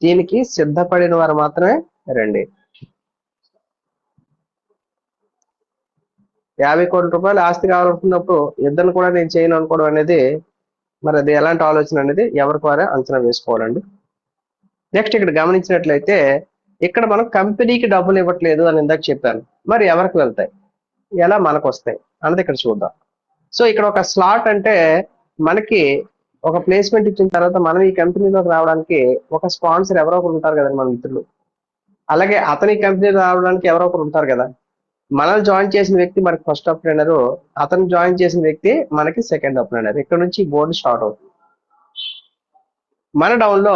దీనికి సిద్ధపడిన వారు మాత్రమే రండి. 50 కోట్ల రూపాయలు ఆస్తి కావాలనుకున్నప్పుడు ఇద్దరిని కూడా నేను చేయను అనుకోవడం అనేది మరి అది ఎలాంటి ఆలోచన అనేది ఎవరికి వారే అంచనా వేసుకోవాలండి. నెక్స్ట్ ఇక్కడ గమనించినట్లయితే ఇక్కడ మనం కంపెనీకి డబ్బులు ఇవ్వట్లేదు అని ఇందాక చెప్పాను. మరి ఎవరికి వెళ్తాయి, ఎలా మనకు వస్తాయి అన్నది ఇక్కడ చూద్దాం. సో ఇక్కడ ఒక స్లాట్ అంటే మనకి ఒక ప్లేస్మెంట్ ఇచ్చిన తర్వాత మనం ఈ కంపెనీలోకి రావడానికి ఒక స్పాన్సర్ ఎవరో ఒకరు ఉంటారు కదండి, మన మిత్రులు. అలాగే అతని కంపెనీ రావడానికి ఎవరో ఒకరు ఉంటారు కదా. మనం జాయిన్ చేసిన వ్యక్తి మనకి ఫస్ట్ అప్లైనర్, అతను జాయిన్ చేసిన వ్యక్తి మనకి సెకండ్ అప్లైనర్. ఇక్కడ నుంచి బోర్డు స్టార్ట్ అవుతుంది. మన డౌన్ లో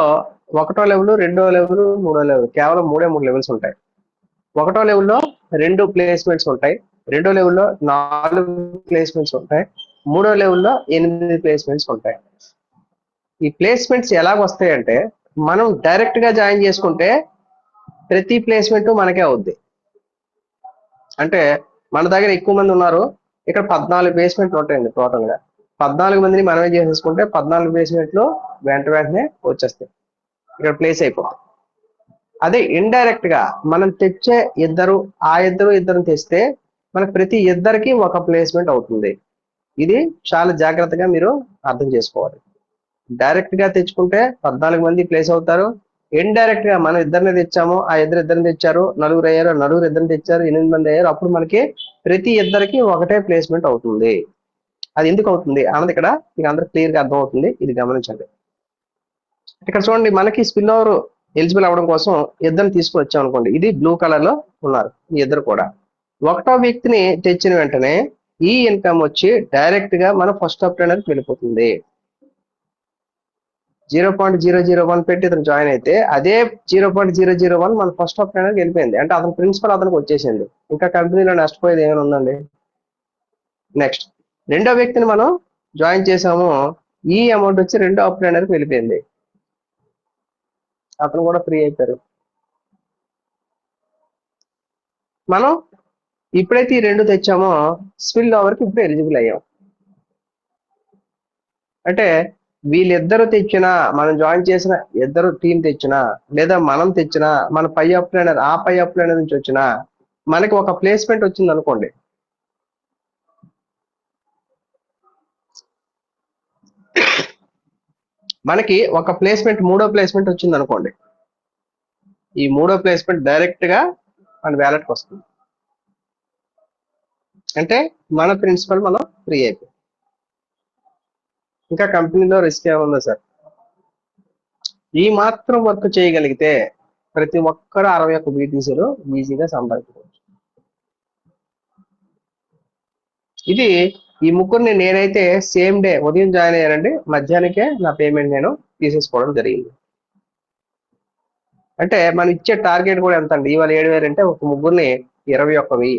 1వ లెవెల్, 2వ లెవెల్, 3వ లెవెల్, కేవలం 3 లెవెల్స్ ఉంటాయి. 1వ లెవెల్లో 2 ప్లేస్మెంట్స్ ఉంటాయి, 2వ లెవెల్లో 4 ప్లేస్మెంట్స్ ఉంటాయి, 3వ లెవెల్లో 8 ప్లేస్మెంట్స్ ఉంటాయి. ఈ ప్లేస్మెంట్స్ ఎలాగ వస్తాయంటే మనం డైరెక్ట్ గా జాయిన్ చేసుకుంటే ప్రతి ప్లేస్మెంట్ మనకే అవుద్ది. అంటే మన దగ్గర ఎక్కువ మంది ఉన్నారు, ఇక్కడ 14 ప్లేస్మెంట్లు ఉంటాయండి టోటల్ గా. 14 మందిని మనమే చేసేసుకుంటే 14 ప్లేస్మెంట్లు వెంటనే వచ్చేస్తాయి, ఇక్కడ ప్లేస్ అయిపోతాయి. అదే ఇండైరెక్ట్ గా మనం తెచ్చే ఇద్దరు తెస్తే మనకు ప్రతి ఇద్దరికి ఒక ప్లేస్మెంట్ అవుతుంది. ఇది చాలా జాగ్రత్తగా మీరు అర్థం చేసుకోవాలి. డైరెక్ట్ గా తెచ్చుకుంటే 14 మంది ప్లేస్ అవుతారు. ఇండైరెక్ట్ గా మనం ఇద్దరిని తెచ్చాము, ఆ ఇద్దరిని తెచ్చారు, నలుగురు అయ్యారు, నలుగురు ఇద్దరిని తెచ్చారు, 8 మంది అయ్యారు. అప్పుడు మనకి ప్రతి ఇద్దరికి ఒకటే ప్లేస్మెంట్ అవుతుంది. అది ఎందుకు అవుతుంది అన్నది ఇక్కడ మీకు అందరూ క్లియర్ గా అర్థం అవుతుంది. ఇది గమనించండి. ఇక్కడ చూడండి, మనకి స్పిల్ ఓవర్ ఎలిజిబుల్ అవ్వడం కోసం ఇద్దరిని తీసుకువచ్చాం అనుకోండి. ఇది బ్లూ కలర్ లో ఉన్నారు ఈ ఇద్దరు కూడా. 1వ వ్యక్తిని తెచ్చిన వెంటనే ఈ ఇన్కమ్ వచ్చి డైరెక్ట్ గా మన ఫస్ట్ అప్లైనర్కి వెళ్ళిపోతుంది. 0.001 పెట్టి ఇతను జాయిన్ అయితే అదే 0.001 మన ఫస్ట్ అప్లైనర్కి వెళ్ళిపోయింది. అంటే అతని ప్రిన్సిపల్ అతనికి వచ్చేసింది. ఇంకా కంపెనీలో నష్టపోయేది ఏమైనా ఉందండి? నెక్స్ట్ 2వ వ్యక్తిని మనం జాయిన్ చేసాము, ఈ అమౌంట్ వచ్చి 2వ అప్లైనర్కి వెళ్ళిపోయింది, అతను కూడా ఫ్రీ అయిపోయారు. మనం ఇప్పుడైతే ఈ 2 తెచ్చామో స్పిల్ ఓవర్కి ఇప్పుడు ఎలిజిబుల్ అయ్యాం. అంటే వీళ్ళిద్దరు తెచ్చినా, మనం జాయిన్ చేసిన ఇద్దరు టీం తెచ్చినా, లేదా మనం తెచ్చినా, మన పై అప్లైనర్ నుంచి వచ్చినా మనకి ఒక ప్లేస్మెంట్ వచ్చింది అనుకోండి. మనకి ఒక ప్లేస్మెంట్, 3వ ప్లేస్మెంట్ వచ్చింది అనుకోండి. ఈ 3వ ప్లేస్మెంట్ డైరెక్ట్ గా మన వ్యాలెట్కి వస్తుంది. అంటే మన ప్రిన్సిపల్ మనం ఫ్రీ అయిపోయి. ఇంకా కంపెనీలో రిస్క్ ఏముందో సార్? ఈ మాత్రం వర్క్ చేయగలిగితే ప్రతి ఒక్కరు 61 BTCలు ఈజీగా సంపాదించుకోవచ్చు. ఇది ఈ ముగ్గురిని నేనైతే సేమ్ డే ఉదయం జాయిన్ అయ్యానండి, మధ్యాహ్నకే నా పేమెంట్ నేను తీసేసుకోవడం జరిగింది. అంటే మనం ఇచ్చే టార్గెట్ కూడా ఎంత అండి? ఇవాళ 7,000 అంటే ఒక ముగ్గురిని 21,000.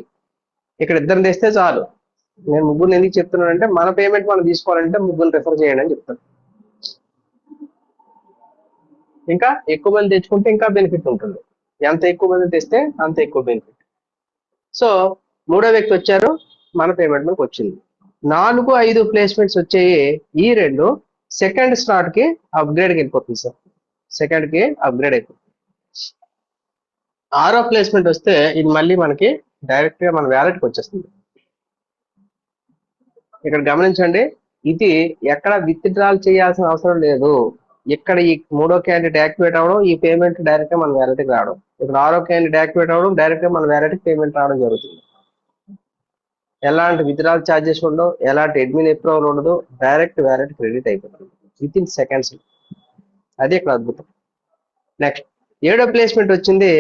ఇక్కడ ఇద్దరిని తెస్తే చాలు. నేను ముగ్గురిని ఎందుకు చెప్తున్నానంటే మన పేమెంట్ మనం తీసుకోవాలంటే ముగ్గురిని రిఫర్ చేయండి అని చెప్తాను. ఇంకా ఎక్కువ మంది తెచ్చుకుంటే ఇంకా బెనిఫిట్ ఉంటుంది. ఎంత ఎక్కువ మంది తెస్తే అంత ఎక్కువ బెనిఫిట్. సో మూడో వ్యక్తి వచ్చారు, మన పేమెంట్ మనకు వచ్చింది. 4-5 ప్లేస్మెంట్స్ వచ్చాయి. ఈ రెండు సెకండ్ స్లాట్ కి అప్గ్రేడ్కి వెళ్ళిపోతుంది సార్. సెకండ్ కి అప్గ్రేడ్ అయిపోతుంది. 6వ ప్లేస్మెంట్ వస్తే ఇది మళ్ళీ మనకి డైరెక్ట్ గా మన వ్యాలెట్కి వచ్చేస్తుంది. ఇక్కడ గమనించండి, ఇది ఎక్కడ విత్డ్రాల్ చేయాల్సిన అవసరం లేదు. ఇక్కడ ఈ మూడో క్యాండిడేట్ యాక్టివేట్ అవ్వడం, ఈ పేమెంట్ డైరెక్ట్ గా మన వ్యాలెట్కి రావడం. ఇక్కడ 6వ క్యాండిడేట్ యాక్టివేట్ అవ్వడం, డైరెక్ట్ గా మన వ్యాలెట్కి పేమెంట్ రావడం జరుగుతుంది. ఎలాంటి విత్డ్రాల్ ఛార్జెస్ ఉండవు, ఎలాంటి అడ్మిన్ అప్రూవల్ ఉండదు, డైరెక్ట్ వ్యాలెట్ క్రెడిట్ అయిపోతుంది విత్ ఇన్ సెకండ్స్. అది ఇక్కడ అద్భుతం. నెక్స్ట్ 7వ ప్లేస్మెంట్ వచ్చింది.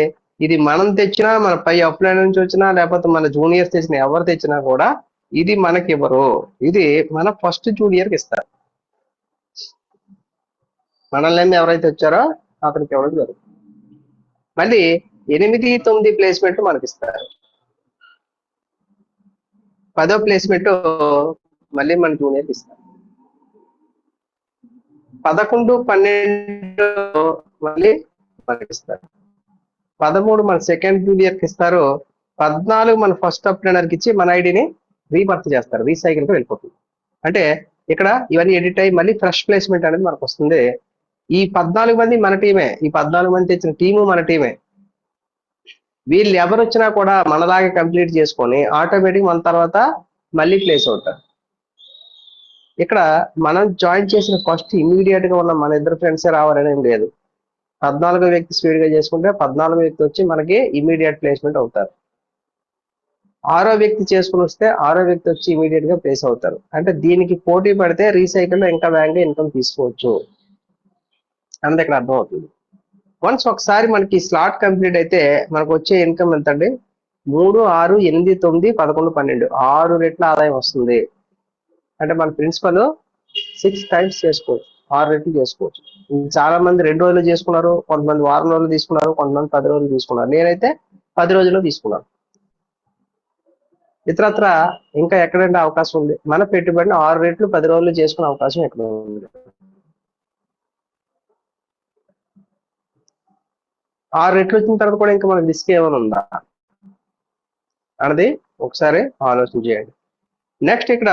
ఇది మనం తెచ్చినా, మన పై అప్లైన్ నుంచి వచ్చినా, లేకపోతే మన జూనియర్స్ తెచ్చినా, ఎవరు తెచ్చినా కూడా ఇది మనకి ఇవ్వరు. ఇది మన ఫస్ట్ జూనియర్కి ఇస్తారు. మనల్ని ఎవరైతే వచ్చారో అతనికి ఇవ్వడం జరుగుతుంది. మళ్ళీ 8-9 ప్లేస్మెంట్ మనకి ఇస్తారు. 10వ ప్లేస్మెంట్ మళ్ళీ మన జూనియర్కి ఇస్తారు. 11-12 మళ్ళీ మనకి ఇస్తారు. 13 మన సెకండ్ జూనియర్కి ఇస్తారు. 14 మన ఫస్ట్ అప్లైనర్కి ఇచ్చి మన ఐడిని రీబర్త్ చేస్తారు, రీసైకిల్కి వెళ్ళిపోతుంది. అంటే ఇక్కడ ఇవన్నీ ఎడిట్ అయ్యి మళ్ళీ ఫ్రెష్ ప్లేస్మెంట్ అనేది మనకు వస్తుంది. ఈ 14 మంది మన టీమే, ఈ 14 మంది తెచ్చిన టీము మన టీమే. వీళ్ళు ఎవరు వచ్చినా కూడా మనలాగే కంప్లీట్ చేసుకొని ఆటోమేటిక్ మన తర్వాత మళ్ళీ ప్లేస్ అవుతారు. ఇక్కడ మనం జాయిన్ చేసిన ఫస్ట్ ఇమీడియట్ గా ఉన్న మన ఇద్దరు ఫ్రెండ్సే రావాలని ఏం లేదు. 14వ వ్యక్తి స్పీడ్ గా చేసుకుంటే 14వ వ్యక్తి వచ్చి మనకి ఇమీడియట్ ప్లేస్మెంట్ అవుతారు. 6వ వ్యక్తి చేసుకుని వస్తే 6వ వ్యక్తి వచ్చి ఇమీడియట్ గా ప్లేస్ అవుతారు. అంటే దీనికి పోటీ పడితే రీసైకిల్ లో ఇంకా వేగంగా ఇన్కమ్ తీసుకోవచ్చు అంత ఇక్కడ అర్థం అవుతుంది. వన్స్ ఒకసారి మనకి స్లాట్ కంప్లీట్ అయితే మనకు వచ్చే ఇన్కమ్ ఎంత అండి? 3, 6, 8, 9, 11, 12 6 రెట్ల ఆదాయం వస్తుంది. అంటే మన ప్రిన్సిపల్ 6 టైమ్స్ చేసుకోవచ్చు, 6 రెట్లు చేసుకోవచ్చు. చాలా మంది 2 రోజులు చేసుకున్నారు, కొంతమంది వారం రోజులు తీసుకున్నారు, కొంతమంది 10 రోజులు తీసుకున్నారు. నేనైతే 10 రోజుల్లో తీసుకున్నాను. ఇతరత్ర ఇంకా ఎక్కడంటే అవకాశం ఉంది. మన పెట్టుబడిని 6 రెట్లు 10 రోజులు చేసుకునే అవకాశం ఎక్కడ ఉంది? 6 రెట్లు వచ్చిన తర్వాత కూడా ఇంకా మనకి రిస్క్ ఏమైనా ఉందా అన్నది ఒకసారి ఆలోచన చేయండి. నెక్స్ట్ ఇక్కడ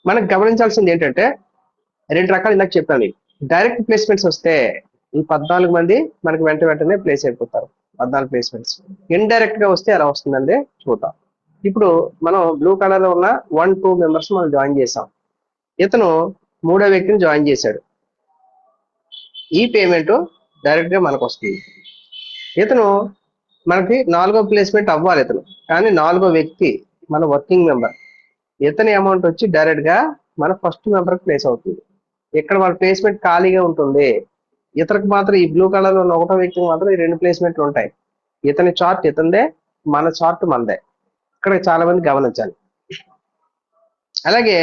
మనకు గమనించాల్సింది ఏంటంటే 2 రకాలు ఇందాక చెప్పాను. డైరెక్ట్ ప్లేస్మెంట్స్ వస్తే ఈ 14 మంది మనకి వెంటనే ప్లేస్ అయిపోతారు. 14 ప్లేస్మెంట్స్. ఇండైరెక్ట్ గా వస్తే ఎలా వస్తుందండి చూద్దాం. ఇప్పుడు మనం బ్లూ కలర్ లో ఉన్న 1-2 మెంబర్స్ మనం జాయిన్ చేసాం. ఇతను 3వ వ్యక్తిని జాయిన్ చేశాడు. ఈ పేమెంట్ డైరెక్ట్ గా మనకు వస్తుంది. ఇతను మనకి 4వ ప్లేస్మెంట్ అవ్వాలి ఇతను, కానీ 4వ వ్యక్తి మన వర్కింగ్ మెంబర్. ఇతని అమౌంట్ వచ్చి డైరెక్ట్ గా మన ఫస్ట్ మెంబర్ ప్లేస్ అవుతుంది. ఇక్కడ మన ప్లేస్మెంట్ ఖాళీగా ఉంటుంది. ఇతనికి మాత్రం ఈ బ్లూ కలర్ లో ఉన్న 1వ వ్యక్తికి మాత్రం ఈ 2 ప్లేస్మెంట్లు ఉంటాయి. ఇతని చార్ట్ ఇతందే, మన చార్ట్ మనదే. ఇక్కడ చాలా మంది గమనించాలి. అలాగే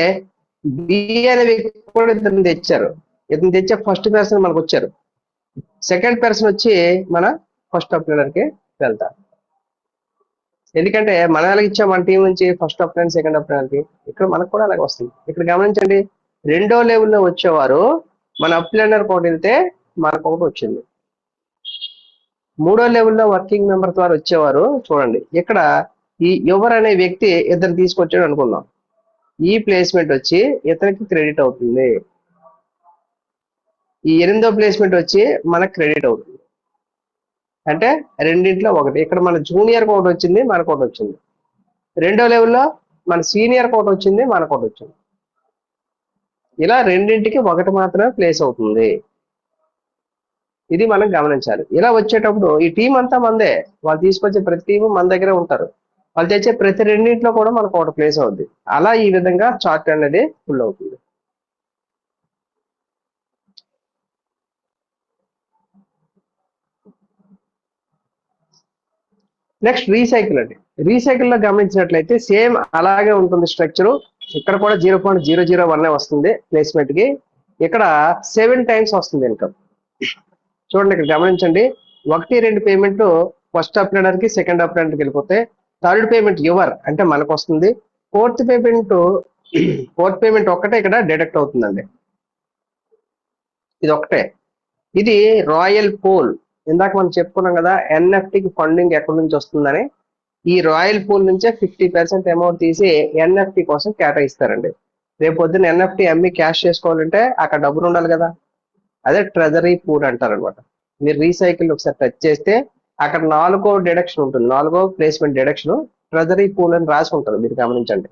బి అనే వ్యక్తి కూడా ఇతను తెచ్చారు. ఇతను తెచ్చే ఫస్ట్ పర్సన్ మనకు వచ్చారు. సెకండ్ పర్సన్ వచ్చి మన ఫస్ట్ అప్లైనర్ కి వెళ్తారు. ఎందుకంటే మనం ఎలా ఇచ్చాం మన టీం నుంచి ఫస్ట్ అప్లైనర్ సెకండ్ అప్లైనర్ కి, ఇక్కడ మనకు కూడా అలాగే వస్తుంది. ఇక్కడ గమనించండి, 2వ లెవెల్లో వచ్చేవారు మన అప్లైనర్ ఒకటి వెళ్తే మనకు ఒకటి వచ్చింది. 3వ లెవెల్లో వర్కింగ్ మెంబర్ ద్వారా వచ్చేవారు చూడండి, ఇక్కడ ఈ ఎవరు అనే వ్యక్తి ఇతను తీసుకొచ్చాడు అనుకుందాం. ఈ ప్లేస్మెంట్ వచ్చి ఇతనికి క్రెడిట్ అవుతుంది. ఈ 8వ ప్లేస్మెంట్ వచ్చి మనకు క్రెడిట్ అవుతుంది. అంటే రెండింటిలో ఒకటి. ఇక్కడ మన జూనియర్ ఒకటి వచ్చింది, మనకు ఒకటి వచ్చింది. 2వ లెవెల్లో మన సీనియర్ ఒకటి వచ్చింది, మనకు ఒకటి వచ్చింది. ఇలా రెండింటికి ఒకటి మాత్రమే ప్లేస్ అవుతుంది. ఇది మనం గమనించాలి. ఇలా వచ్చేటప్పుడు ఈ టీం అంతా మందే, వాళ్ళు తీసుకొచ్చే ప్రతి టీము మన దగ్గరే ఉంటారు. వాళ్ళు తెచ్చే ప్రతి రెండింటిలో కూడా మనకు ఒకటి ప్లేస్ అవుతుంది. అలా ఈ విధంగా చార్ట్ అనేది ఫుల్ అవుతుంది. నెక్స్ట్ రీసైకిల్ అండి. రీసైకిల్ లో గమనించినట్లయితే సేమ్ అలాగే ఉంటుంది స్ట్రక్చర్. ఇక్కడ కూడా 0.001 వస్తుంది ప్లేస్మెంట్ కి. ఇక్కడ 7 టైమ్స్ వస్తుంది ఇన్కమ్. చూడండి ఇక్కడ గమనించండి, 1-2 పేమెంట్లు ఫస్ట్ అప్లైనర్ కి సెకండ్ అప్లైనర్ కి వెళ్ళిపోతే, థర్డ్ పేమెంట్ యువర్ అంటే మనకు వస్తుంది. ఫోర్త్ పేమెంట్ ఒక్కటే ఇక్కడ డిడక్ట్ అవుతుందండి. ఇది ఒకటే. ఇది రాయల్ పోల్ ఇందాక మనం చెప్పుకున్నాం కదా ఎన్ఎఫ్టికి ఫండింగ్ ఎక్కడి నుంచి వస్తుందని. ఈ రాయల్ పూల్ నుంచే 50% అమౌంట్ తీసి ఎన్ఎఫ్టి కోసం కేటాయిస్తారండి. రేపు పొద్దున్న ఎన్ఎఫ్టి అమ్మి క్యాష్ చేసుకోవాలంటే అక్కడ డబ్బులు ఉండాలి కదా, అదే ట్రెజరీ పూల్ అంటారు అనమాట. మీరు రీసైకిల్ ఒకసారి టచ్ చేస్తే అక్కడ 4వ డిడక్షన్ ఉంటుంది, 4వ ప్లేస్మెంట్ డిడక్షన్ ట్రెజరీ పూల్ అని రాసి ఉంటుంది, మీరు గమనించండి.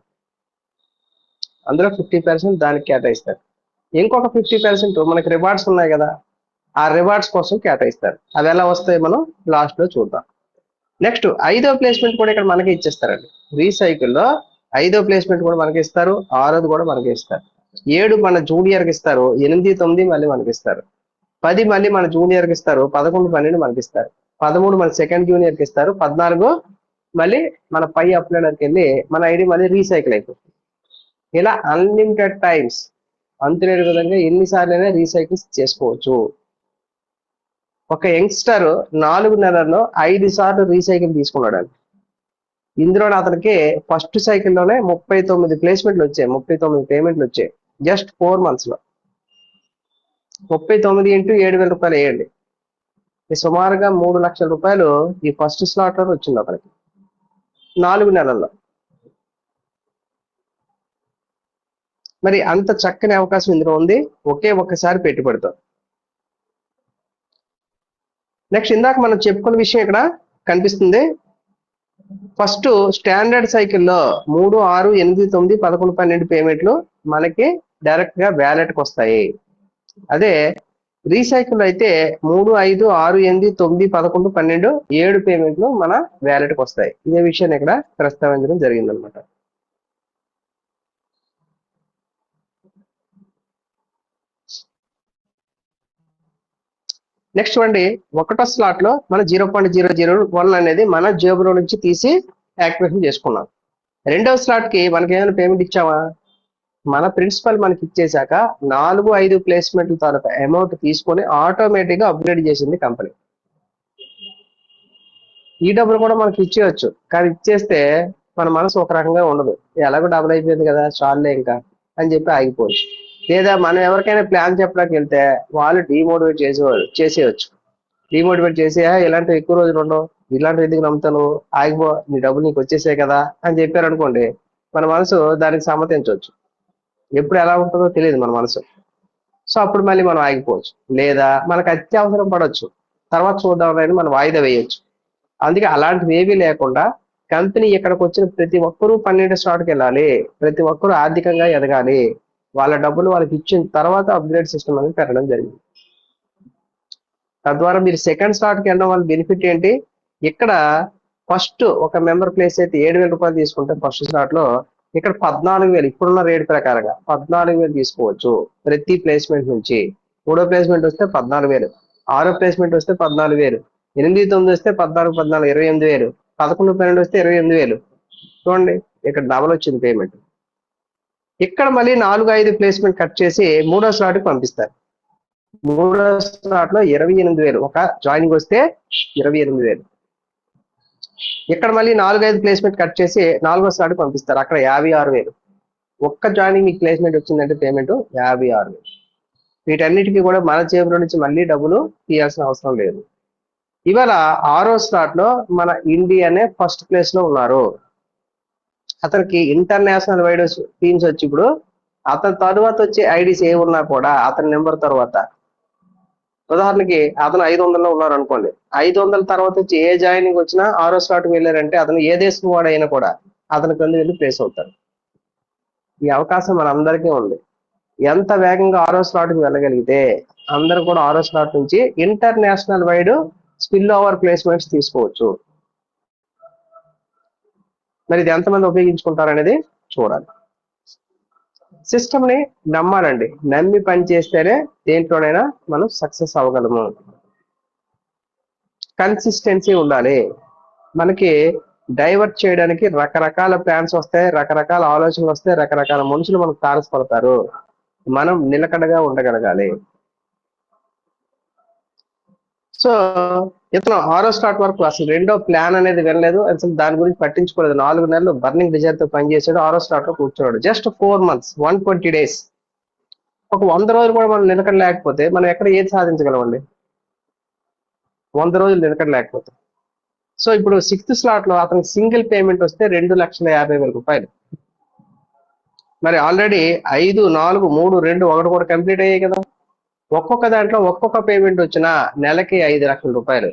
అందులో 50% దానికి కేటాయిస్తారు. ఇంకొక 50% మనకి రివార్డ్స్ ఉన్నాయి కదా, ఆ రివార్డ్స్ కోసం కేటాయిస్తారు. అవి ఎలా వస్తాయి మనం లాస్ట్ లో చూద్దాం. నెక్స్ట్ 5వ ప్లేస్మెంట్ కూడా ఇక్కడ మనకి ఇచ్చేస్తారండి. రీసైకిల్లో 5వ ప్లేస్మెంట్ కూడా మనకి ఇస్తారు, 6వది కూడా మనకి ఇస్తారు, 7 మన జూనియర్కి ఇస్తారు, 8, 9 మళ్ళీ మనకి ఇస్తారు, 10 మళ్ళీ మన జూనియర్కి ఇస్తారు, 11, 12 మనకి ఇస్తారు, 13 మన సెకండ్ జూనియర్కి ఇస్తారు, 14 మళ్ళీ మన పై అప్లైనర్కి వెళ్ళి మన ఐడి మళ్ళీ రీసైకిల్ అయిపోతుంది. ఇలా అన్లిమిటెడ్ టైమ్స్, అంతులేని విధంగా ఎన్నిసార్లైనా రీసైకిల్ చేసుకోవచ్చు. ఒక యంగ్స్టర్ 4 నెలల్లో 5 సార్లు రీసైకిల్ తీసుకున్నాడు. ఇందులో అతనికి ఫస్ట్ సైకిల్లోనే 39 ప్లేస్మెంట్లు వచ్చాయి, 39 పేమెంట్లు వచ్చాయి జస్ట్ 4 months లో. 39 ఇంటూ 7,000 రూపాయలు వేయండి, సుమారుగా 3 లక్షల రూపాయలు ఈ ఫస్ట్ స్లాట్ లో వచ్చింది అతనికి 4 నెలల్లో. మరి అంత చక్కని అవకాశం ఇందులో ఉంది, ఒకే ఒక్కసారి పెట్టుబడితో. నెక్స్ట్ ఇందాక మనం చెప్పుకున్న విషయం ఇక్కడ కనిపిస్తుంది. ఫస్ట్ స్టాండర్డ్ సైకిల్లో 3, 6, 8, 9, 11, 12 పేమెంట్లు మనకి డైరెక్ట్ గా వ్యాలెట్కి వస్తాయి. అదే రీసైకిల్ అయితే 3, 5, 6, 8, 9, 11, 12 7 పేమెంట్లు మన వ్యాలెట్కి వస్తాయి. ఇదే విషయాన్ని ఇక్కడ ప్రస్తావించడం జరిగిందనమాట. నెక్స్ట్ చూడండి, 1వ స్లాట్ లో మన 0.001 అనేది మన జేబులో నుంచి తీసి యాక్టివేషన్ చేసుకున్నాం. 2వ స్లాట్ కి మనకి ఏమైనా పేమెంట్ ఇచ్చామా, మన ప్రిన్సిపల్ మనకి ఇచ్చేసాక 4, 5 ప్లేస్మెంట్ల తాలూకా అమౌంట్ తీసుకొని ఆటోమేటిక్ గా అప్గ్రేడ్ చేసింది కంపెనీ. ఈ డబ్బులు కూడా మనకి ఇచ్చేయచ్చు, కానీ ఇచ్చేస్తే మన మనసు ఒక రకంగా ఉండదు, ఎలాగో డబ్బులు అయిపోయింది కదా చాలులే ఇంకా అని చెప్పి ఆగిపోవచ్చు. లేదా మనం ఎవరికైనా ప్లాన్ చెప్పడానికి వెళ్తే వాళ్ళు డిమోటివేట్ చేసేయచ్చు. డిమోటివేట్ చేసి ఇలాంటివి ఎక్కువ రోజులు ఉండవు, ఇలాంటివి ఎందుకు నమ్ముతాను, ఆగిపో, నీ డబ్బులు నీకు వచ్చేసాయి కదా అని చెప్పారు అనుకోండి, మన మనసు దానికి సమ్మతించవచ్చు. ఎప్పుడు ఎలా ఉంటుందో తెలియదు మన మనసు. సో అప్పుడు మళ్ళీ మనం ఆగిపోవచ్చు, లేదా మనకు అత్యవసరం పడవచ్చు, తర్వాత చూద్దామని మనం వాయిదా వేయొచ్చు. అందుకే అలాంటివి ఏవీ లేకుండా కంపెనీ ఇక్కడికి వచ్చిన ప్రతి ఒక్కరూ 12 స్లాట్కి వెళ్ళాలి, ప్రతి ఒక్కరూ ఆర్థికంగా ఎదగాలి, వాళ్ళ డబ్బులు వాళ్ళకి ఇచ్చిన తర్వాత అప్గ్రేడ్ సిస్టమ్ అనేది పెట్టడం జరిగింది. తద్వారా మీరు సెకండ్ స్లాట్కి వెళ్ళడం వల్ల బెనిఫిట్ ఏంటి, ఇక్కడ ఫస్ట్ ఒక మెంబర్ ప్లేస్ అయితే 7,000 రూపాయలు తీసుకుంటే ఫస్ట్ స్లాట్ లో, ఇక్కడ 14,000 ఇప్పుడున్న రేట్ ప్రకారంగా 14,000 తీసుకోవచ్చు ప్రతి ప్లేస్మెంట్ నుంచి. 3వ ప్లేస్మెంట్ వస్తే 14,000, 6వ ప్లేస్మెంట్ వస్తే 14,000, 8, 9 వస్తే 14, 14, 28,000, 11, 12 వస్తే 28,000. చూడండి ఇక్కడ డబల్ వచ్చింది పేమెంట్. ఇక్కడ మళ్ళీ 4, 5 ప్లేస్మెంట్ కట్ చేసి 3వ స్లాట్కి పంపిస్తారు. 3వ స్లాట్ లో 28,000, ఒక జాయినింగ్ వస్తే 28,000. ఇక్కడ మళ్ళీ 4, 5 ప్లేస్మెంట్ కట్ చేసి 4వ స్లాట్కి పంపిస్తారు, అక్కడ 56,000. ఒక్క జాయినింగ్ మీకు ప్లేస్మెంట్ వచ్చిందంటే పేమెంట్ 56,000. వీటన్నిటికీ కూడా మన జేబులో నుంచి మళ్ళీ డబ్బులు తీయాల్సిన అవసరం లేదు. ఇవాళ 6వ స్లాట్ లో మన ఇండియానే ఫస్ట్ ప్లేస్ లో ఉన్నారు. అతనికి ఇంటర్నేషనల్ వైడ్ టీమ్స్ వచ్చి ఇప్పుడు అతని తర్వాత వచ్చే ఐడీస్ ఏ ఉన్నా కూడా అతని నెంబర్ తర్వాత, ఉదాహరణకి అతను 500లో ఉన్నారు అనుకోండి, 500 తర్వాత వచ్చి ఏ జాయినింగ్ వచ్చినా 6వ స్లాట్కి వెళ్ళారంటే అతను ఏ దేశం వాడైనా కూడా అతని కింద వెళ్ళి ప్లేస్ అవుతారు. ఈ అవకాశం మన అందరికీ ఉంది. ఎంత వేగంగా 6వ స్లాట్కి వెళ్ళగలిగితే అందరూ కూడా 6వ స్లాట్ నుంచి international wide spill over placements తీసుకోవచ్చు. మరి ఇది ఎంతమంది ఉపయోగించుకుంటారు అనేది చూడాలి. సిస్టమ్ ని నమ్మాలండి, నమ్మి పని చేస్తేనే దేంట్లోనైనా మనం సక్సెస్ అవ్వగలము. కన్సిస్టెన్సీ ఉండాలి. మనకి డైవర్ట్ చేయడానికి రకరకాల ప్లాన్స్ వస్తాయి, రకరకాల ఆలోచనలు వస్తాయి, రకరకాల మనుషులు మనకు తారసపడతారు. మనం నిలకడగా ఉండగలగాలి. సో ఇతను 6వ స్లాట్ వరకు అసలు 2వ ప్లాన్ అనేది వినలేదు, అసలు దాని గురించి పట్టించుకోలేదు. 4 నెలలు బర్నింగ్ డిజైర్ తో పనిచేసాడు, 6వ స్లాట్ లో కూర్చున్నాడు. Just 4 months, 120 days. ఒక 100 రోజులు కూడా మనం నిలకడ లేకపోతే మనం ఎక్కడ ఏది సాధించగలమండి. 100 రోజులు నిలకడ లేకపోతే. సో ఇప్పుడు 6th స్లాట్ లో అతనికి సింగిల్ పేమెంట్ వస్తే 2,50,000 రూపాయలు. మరి ఆల్రెడీ 5, 4, 3, 2, 1 కూడా కంప్లీట్ అయ్యాయి కదా. ఒక్కొక్క దాంట్లో ఒక్కొక్క పేమెంట్ వచ్చినా నెలకి 5,00,000 రూపాయలు.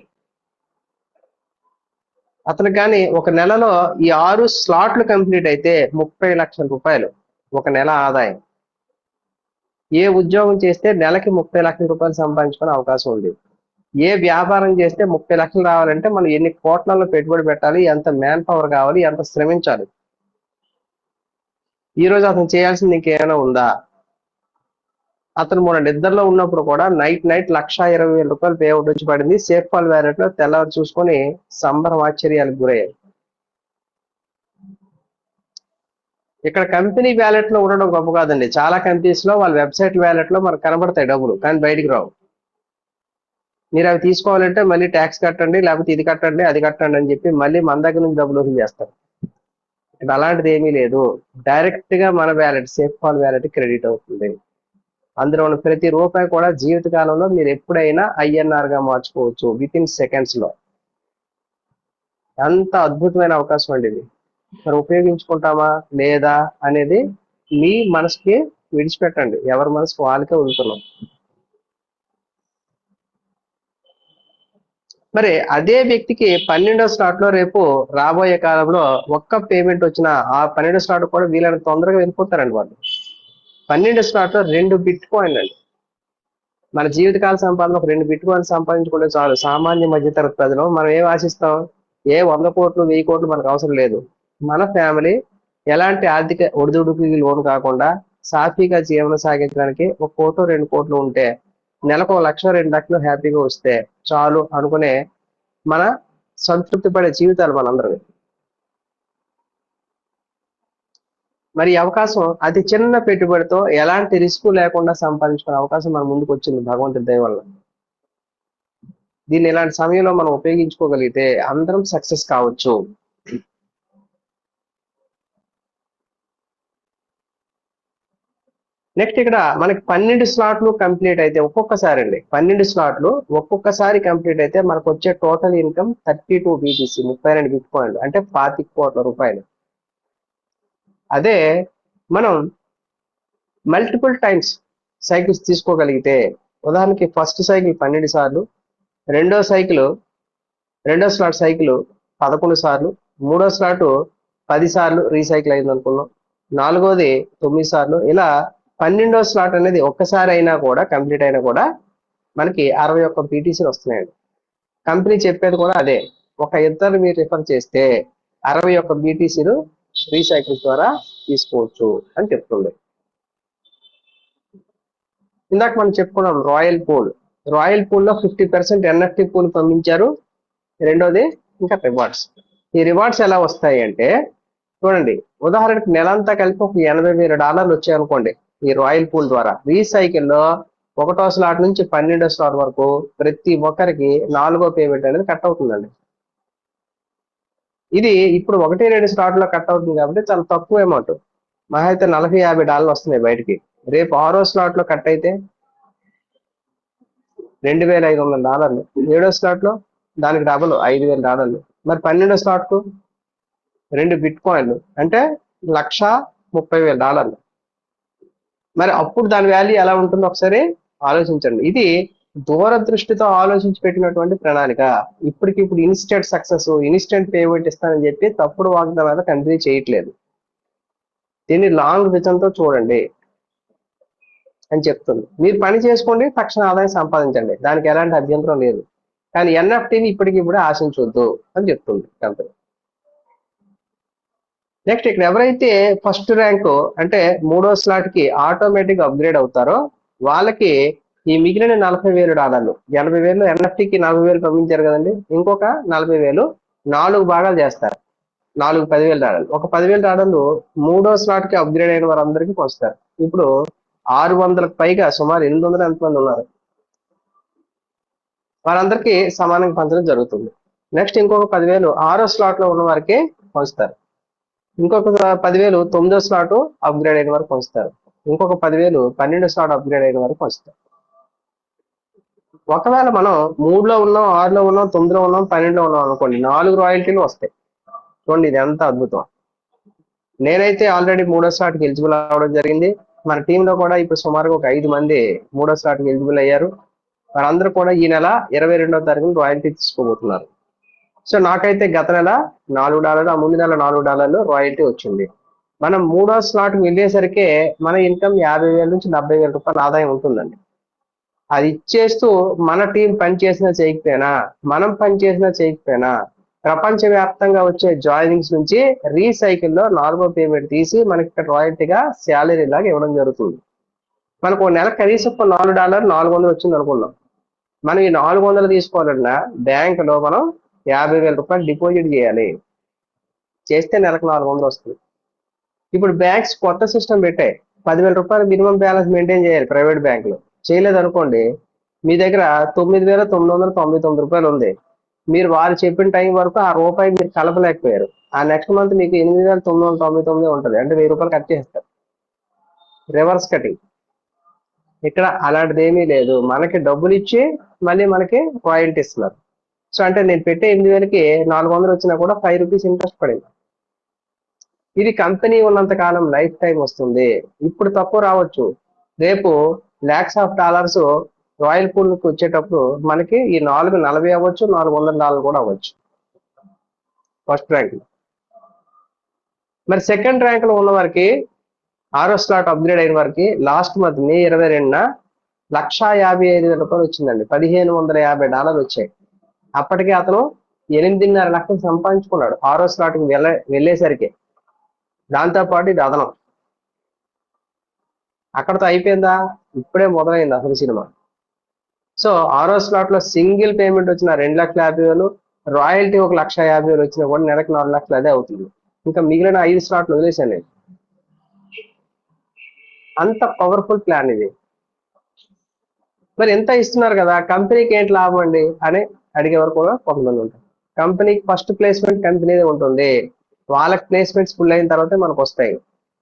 అతనికి కానీ ఒక నెలలో ఈ 6 స్లాట్లు కంప్లీట్ అయితే 30,00,000 రూపాయలు ఒక నెల ఆదాయం. ఏ ఉద్యోగం చేస్తే నెలకి 30,00,000 రూపాయలు సంపాదించుకునే అవకాశం ఉంది. ఏ వ్యాపారం చేస్తే 30,00,000 రావాలంటే మనం ఎన్ని కోట్లలో పెట్టుబడి పెట్టాలి, ఎంత మ్యాన్ పవర్ కావాలి, ఎంత శ్రమించాలి. ఈ రోజు అతను చేయాల్సింది ఇంకేమైనా ఉందా? అతను మన నిద్రలో ఉన్నప్పుడు కూడా నైట్ 1,20,000 రూపాయలు పే అవుట్ వచ్చి పడింది. సేఫ్ కాల్ వ్యాలెట్ లో తెల్లవారు చూసుకొని సంబరం ఆశ్చర్యాలకు గురయ్యాయి. ఇక్కడ కంపెనీ వ్యాలెట్ లో ఉండడం గొప్ప కాదండి. చాలా కంపెనీస్ లో వాళ్ళ వెబ్సైట్ వ్యాలెట్ లో మనకు కనబడతాయి డబ్బులు, కానీ బయటికి రావు. మీరు అవి తీసుకోవాలంటే మళ్ళీ ట్యాక్స్ కట్టండి, లేకపోతే ఇది కట్టండి, అది కట్టండి అని చెప్పి మళ్ళీ మన దగ్గర నుంచి డబ్బులు వసూలు చేస్తారు. ఇక్కడ అలాంటిది ఏమీ లేదు. డైరెక్ట్ గా మన wallet, safe call wallet credit అవుతుంది. అందులో ఉన్న ప్రతి రూపాయి కూడా జీవితకాలంలో మీరు ఎప్పుడైనా INR గా మార్చుకోవచ్చు విత్ ఇన్ సెకండ్స్ లో. అంత అద్భుతమైన అవకాశం అండి ఇది. మరి ఉపయోగించుకుంటామా లేదా అనేది మీ మనసుకి విడిచిపెట్టండి. ఎవరి మనసుకు వాళ్ళకే వదులుతున్నాం. మరి అదే వ్యక్తికి 12వ స్లాట్ లో రేపు రాబోయే కాలంలో ఒక్క పేమెంట్ వచ్చిన ఆ 12వ స్లాట్ కూడా వీలైనంత తొందరగా వెళ్ళిపోతారండి వాళ్ళు. 12వ స్లాట్ లో 2 బిట్ కాయిన్ అండి. మన జీవితకాల సంపాదన ఒక 2 బిట్ కాయిన్ సంపాదించుకుంటే చాలు. సామాన్య మధ్యతరగతి ప్రజలు మనం ఏం ఆశిస్తాం? 100 కోట్లు 1000 కోట్లు మనకు అవసరం లేదు. మన ఫ్యామిలీ ఎలాంటి ఆర్థిక ఒడిదుడుకుకి లోను కాకుండా సాఫీగా జీవనం సాగించడానికి 1 కోట్లు 2 కోట్లు ఉంటే నెలకు 1 లక్ష 2 లక్షలు హ్యాపీగా వస్తే చాలు అనుకునే మన సంతృప్తి పడే జీవితాలు మనందరివి. మరి అవకాశం అతి చిన్న పెట్టుబడితో ఎలాంటి రిస్క్ లేకుండా సంపాదించుకునే అవకాశం మన ముందుకు వచ్చింది భగవంతుడి దయ వల్ల. దీన్ని ఇలాంటి సమయంలో మనం ఉపయోగించుకోగలిగితే అందరం సక్సెస్ కావచ్చు. నెక్స్ట్ ఇక్కడ మనకి 12 స్లాట్లు కంప్లీట్ అయితే ఒక్కొక్కసారి అండి 12 స్లాట్లు ఒక్కొక్కసారి కంప్లీట్ అయితే మనకు వచ్చే టోటల్ ఇన్కమ్ 32 BTC, 32 బిట్ కాయిన్లు, అంటే 25 కోట్ల రూపాయలు. అదే మనం మల్టిపుల్ టైమ్స్ సైకిల్స్ తీసుకోగలిగితే, ఉదాహరణకి ఫస్ట్ సైకిల్ 12 సార్లు, రెండో స్లాట్ సైకిల్ 11 సార్లు, మూడో స్లాట్ 10 సార్లు రీసైకిల్ అయింది అనుకున్నాం, నాలుగోది 9 సార్లు, ఇలా 12వ స్లాట్ అనేది ఒక్కసారి అయినా కూడా కంప్లీట్ అయినా కూడా మనకి 61 BTCలు వస్తున్నాయండి. కంపెనీ చెప్పేది కూడా అదే. ఒక ఇద్దరు మీరు రిఫర్ చేస్తే 61 BTCలు రీసైకిల్ ద్వారా తీసుకోవచ్చు అని చెప్తుంది. ఇందాక మనం చెప్పుకున్నాం రాయల్ పూల్ లో 50% NFT పూల్ పంపించారు. రెండోది ఇంకా రివార్డ్స్. ఈ రివార్డ్స్ ఎలా వస్తాయి అంటే చూడండి, ఉదాహరణకి నెలంతా కలిపి ఒక $80,000 వచ్చాయనుకోండి ఈ రాయల్ పూల్ ద్వారా. రీసైకిల్లో 1వ స్లాట్ నుంచి 12వ స్లాట్ వరకు ప్రతి ఒక్కరికి 4వ పేమెంట్ అనేది కట్ అవుతుందండి. ఇది ఇప్పుడు 1-2 స్లాట్ లో కట్ అవుతుంది కాబట్టి చాలా తక్కువ అమౌంట్. మహా అయితే $40-50 వస్తున్నాయి బయటికి. రేపు 6వ స్లాట్ లో కట్ అయితే $2,500. 7వ స్లాట్ లో దానికి డబుల్ $5,000. మరి 12వ స్లాట్ కు 2 బిట్ కాయిన్లు అంటే $130,000. మరి అప్పుడు దాని వాల్యూ ఎలా ఉంటుందో ఒకసారి ఆలోచించండి. ఇది దూరదృష్టితో ఆలోచించి పెట్టినటువంటి ప్రణాళిక. ఇప్పటికిప్పుడు ఇన్స్టెంట్ సక్సెస్, ఇన్స్టెంట్ పేమెంట్ ఇస్తానని చెప్పి తప్పుడు వాగ్దానాలు కంటిన్యూ చేయట్లేదు. దీన్ని లాంగ్ విజన్ తో చూడండి అని చెప్తుంది. మీరు పని చేసుకోండి, తక్షణ ఆదాయం సంపాదించండి, దానికి ఎలాంటి అభ్యంతరం లేదు. కానీ NFTని ఇప్పటికిప్పుడే ఆశించవద్దు అని చెప్తుంది కంపెనీ. నెక్స్ట్ ఇక్కడ ఎవరైతే ఫస్ట్ ర్యాంక్ అంటే 3వ స్లాట్ కి ఆటోమేటిక్ అప్గ్రేడ్ అవుతారో వాళ్ళకి ఈ మిగిలిన $40,000, 80,000 NFTకి 40,000 పంపించారు కదండి, ఇంకొక 40,000 4 భాగాలు చేస్తారు. 4 $10,000. ఒక $10,000 3వ స్లాట్ కి అప్గ్రేడ్ అయిన వారందరికీ పంచుతారు. ఇప్పుడు 600కు పైగా సుమారు 800 ఎంతమంది ఉన్నారు, వారందరికీ సమానంగా పంచడం జరుగుతుంది. నెక్స్ట్ ఇంకొక 10,000 6వ స్లాట్ లో ఉన్న వారికి పంచుతారు. ఇంకొక 10,000 9వ స్లాట్ అప్గ్రేడ్ అయిన వారికి పంచుతారు. ఇంకొక 10,000 12వ స్లాట్ అప్గ్రేడ్ అయిన వారికి పంచుతారు. ఒకవేళ మనం 3లో ఉన్నాం, 6లో ఉన్నాం, 9లో ఉన్నాం, 12లో ఉన్నాం అనుకోండి, 4 రాయల్టీలు వస్తాయి. చూడండి ఇది ఎంత అద్భుతం. నేనైతే ఆల్రెడీ 3వ స్లాట్కి ఎలిజిబుల్ అవ్వడం జరిగింది. మన టీంలో కూడా ఇప్పుడు సుమారుగా ఒక 5 మంది 3వ స్లాట్కి ఎలిజిబుల్ అయ్యారు. వారందరూ కూడా ఈ నెల 22వ తారీఖున రాయల్టీ తీసుకోబోతున్నారు. సో నాకైతే గత నెల $4, ఆ ముందు నెల $4 రాయల్టీ వచ్చింది. మనం 3వ స్లాట్కి వెళ్ళేసరికి మన ఇన్కమ్ 50,000 నుంచి 70,000 రూపాయల ఆదాయం ఉంటుందండి. అది ఇచ్చేస్తూ మన టీం పని చేసినా చేయకపోయినా, మనం పని చేసినా చేయకపోయినా, ప్రపంచవ్యాప్తంగా వచ్చే జాయినింగ్స్ నుంచి రీసైకిల్లో 4వ పేమెంట్ తీసి మనకి ఇక్కడ రాయల్టీగా శాలరీ లాగా ఇవ్వడం జరుగుతుంది. మనకు ఒక నెల కనీసం $4 400 వచ్చింది అనుకున్నాం. మనం ఈ 400 తీసుకోవాలన్నా బ్యాంకులో మనం 50,000 రూపాయలు డిపాజిట్ చేయాలి. చేస్తే నెలకు 400 వస్తుంది. ఇప్పుడు బ్యాంక్స్ కొత్త సిస్టమ్ పెట్టాయి. 10,000 రూపాయలు మినిమం బ్యాలెన్స్ మెయింటైన్ చేయాలి ప్రైవేట్ బ్యాంకులో. చేయలేదు అనుకోండి, మీ దగ్గర 9,999 రూపాయలు ఉంది. మీరు వారు చెప్పిన టైం వరకు ఆ రూపాయి మీరు కలపలేకపోయారు. ఆ నెక్స్ట్ మంత్ మీకు 8,999 ఉంటుంది. అంటే 1,000 రూపాయలు కట్ చేస్తారు. Reverse cutting. ఇక్కడ అలాంటిది ఏమీ లేదు. మనకి డబ్బులు ఇచ్చి మళ్ళీ మనకి రాయల్టీ ఇస్తున్నారు. సో అంటే నేను పెట్టే 8,000కి 400 వచ్చినా కూడా 5 రూపీస్ ఇంట్రెస్ట్ పడింది. ఇది కంపెనీ ఉన్నంత కాలం లైఫ్ టైం వస్తుంది. ఇప్పుడు తక్కువ రావచ్చు, రేపు lakhs of dollars రాయల్ పూల్కి వచ్చేటప్పుడు మనకి ఈ 440 అవ్వచ్చు, $400 కూడా అవ్వచ్చు ఫస్ట్ ర్యాంక్. మరి సెకండ్ ర్యాంక్ లో ఉన్న వారికి 6వ స్లాట్ అప్గ్రేడ్ అయిన వారికి లాస్ట్ మంత్ మే 22న $155,000 వచ్చిందండి. $1,550 వచ్చాయి. అప్పటికే అతను 8.5 లక్షలు సంపాదించుకున్నాడు 6వ స్లాట్కి వెళ్ళేసరికి. దాంతోపాటు ఇది అదనం. అక్కడతో అయిపోయిందా? ఇప్పుడే మొదలైంది అసలు సినిమా. సో 6వ స్లాట్ లో సింగిల్ పేమెంట్ వచ్చిన 2,50,000, రాయల్టీ 1,50,000 వచ్చినా కూడా నెలకు 4 లక్షలు అదే అవుతుంది. ఇంకా మిగిలిన 5 స్లాట్లు వదిలేశాను నేను. అంత పవర్ఫుల్ ప్లాన్ ఇది. మరి ఎంత ఇస్తున్నారు కదా, కంపెనీకి ఏంటి లాభం అండి అని అడిగేవారు కూడా కొంతమంది ఉంటారు. కంపెనీకి ఫస్ట్ ప్లేస్మెంట్ కంపెనీదే ఉంటుంది. వాళ్ళకి ప్లేస్మెంట్స్ ఫుల్ అయిన తర్వాతే మనకు వస్తాయి.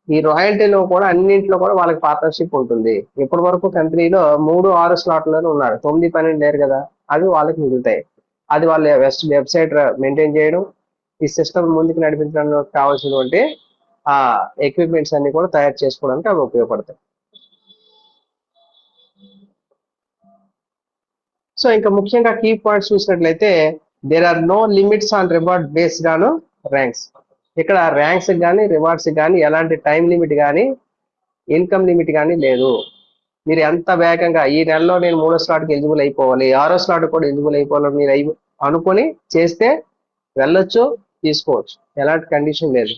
ఈ రాయల్టీలో కూడా అన్నింటిలో కూడా వాళ్ళకి పార్ట్నర్షిప్ ఉంటుంది. ఇప్పటి వరకు కంపెనీలో 3, 6 స్లాట్లోనే ఉన్నారు, 9, 12 లేరు కదా, అవి వాళ్ళకి మిగులుతాయి. అది వాళ్ళ వెబ్సైట్ మెయింటైన్ చేయడం, ఈ సిస్టమ్ ముందుకు నడిపించడానికి కావాల్సినటువంటి ఆ ఎక్విప్మెంట్స్ అన్ని కూడా తయారు చేసుకోవడానికి అవి ఉపయోగపడతాయి. సో ఇంకా ముఖ్యంగా కీ పాయింట్స్ చూసినట్లయితే there are no limits on reward based on ranks. ఇక్కడ ర్యాంక్స్ కానీ రివార్డ్స్ కానీ ఎలాంటి టైం లిమిట్ కానీ ఇన్కమ్ లిమిట్ కానీ లేదు. మీరు ఎంత వేగంగా ఈ నెలలో నేను 3వ స్లాట్కి ఎలిజిబుల్ అయిపోవాలి, 6వ స్లాట్ కూడా ఎలిజిబుల్ అయిపోవాలి మీరు అనుకొని చేస్తే వెళ్ళొచ్చు, తీసుకోవచ్చు, ఎలాంటి కండిషన్ లేదు.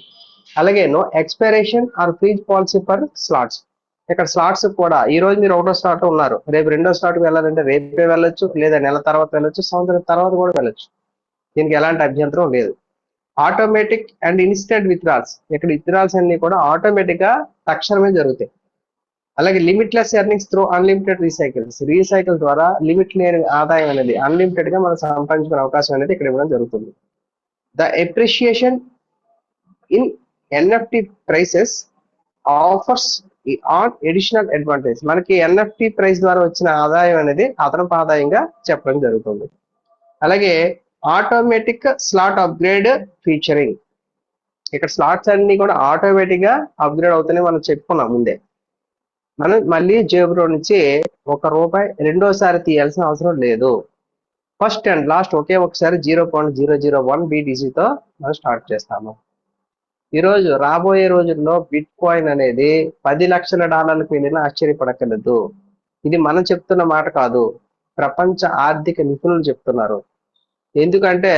అలాగే no expiration or freeze policy for slots. ఇక్కడ స్లాట్స్ కూడా ఈ రోజు మీరు 1వ స్లాట్ ఉన్నారు, రేపు 2వ స్లాట్కి వెళ్ళాలంటే రేపే వెళ్ళొచ్చు, లేదా నెల తర్వాత వెళ్ళొచ్చు, సంవత్సరం తర్వాత కూడా వెళ్ళొచ్చు. దీనికి ఎలాంటి అభ్యంతరం లేదు. Automatic and instant withdrawals. ఇక్కడ విత్డ్రాల్స్ అన్ని కూడా ఆటోమేటిక్ గా తక్షణమే జరుగుతాయి. అలాగే limitless earnings through unlimited recycles. Recycle ద్వారా లిమిట్ లేని ఆదాయం అనేది అన్లిమిటెడ్ గా మనం సంపాదించుకునే అవకాశం అనేది ఇక్కడ ఇవ్వడం జరుగుతుంది. The appreciation in NFT prices offers on additional advantage. మనకి ఎన్ఎఫ్టి ప్రైస్ ద్వారా వచ్చిన ఆదాయం అనేది అదనపు ఆదాయంగా చెప్పడం జరుగుతుంది. అలాగే ఆటోమేటిక్ స్లాట్ అప్గ్రేడ్ ఫీచరింగ్. ఇక్కడ స్లాట్స్ అన్ని కూడా ఆటోమేటిక్ గా అప్గ్రేడ్ అవుతాయని మనం చెప్పుకున్నాం ముందే. మనం మళ్ళీ జేబులో నుంచి ₹1 రెండోసారి తీయాల్సిన అవసరం లేదు. ఫస్ట్ అండ్ లాస్ట్ ఒకే ఒకసారి 0.001 BTC-తో మనం స్టార్ట్ చేస్తాము. ఈరోజు రాబోయే రోజుల్లో బిట్ కాయిన్ అనేది $10 లక్షల వెళ్ళినా ఆశ్చర్యపడక్కర్లేదు. ఇది మనం చెప్తున్న మాట కాదు, ప్రపంచ ఆర్థిక నిపుణులు చెప్తున్నారు. ఎందుకంటే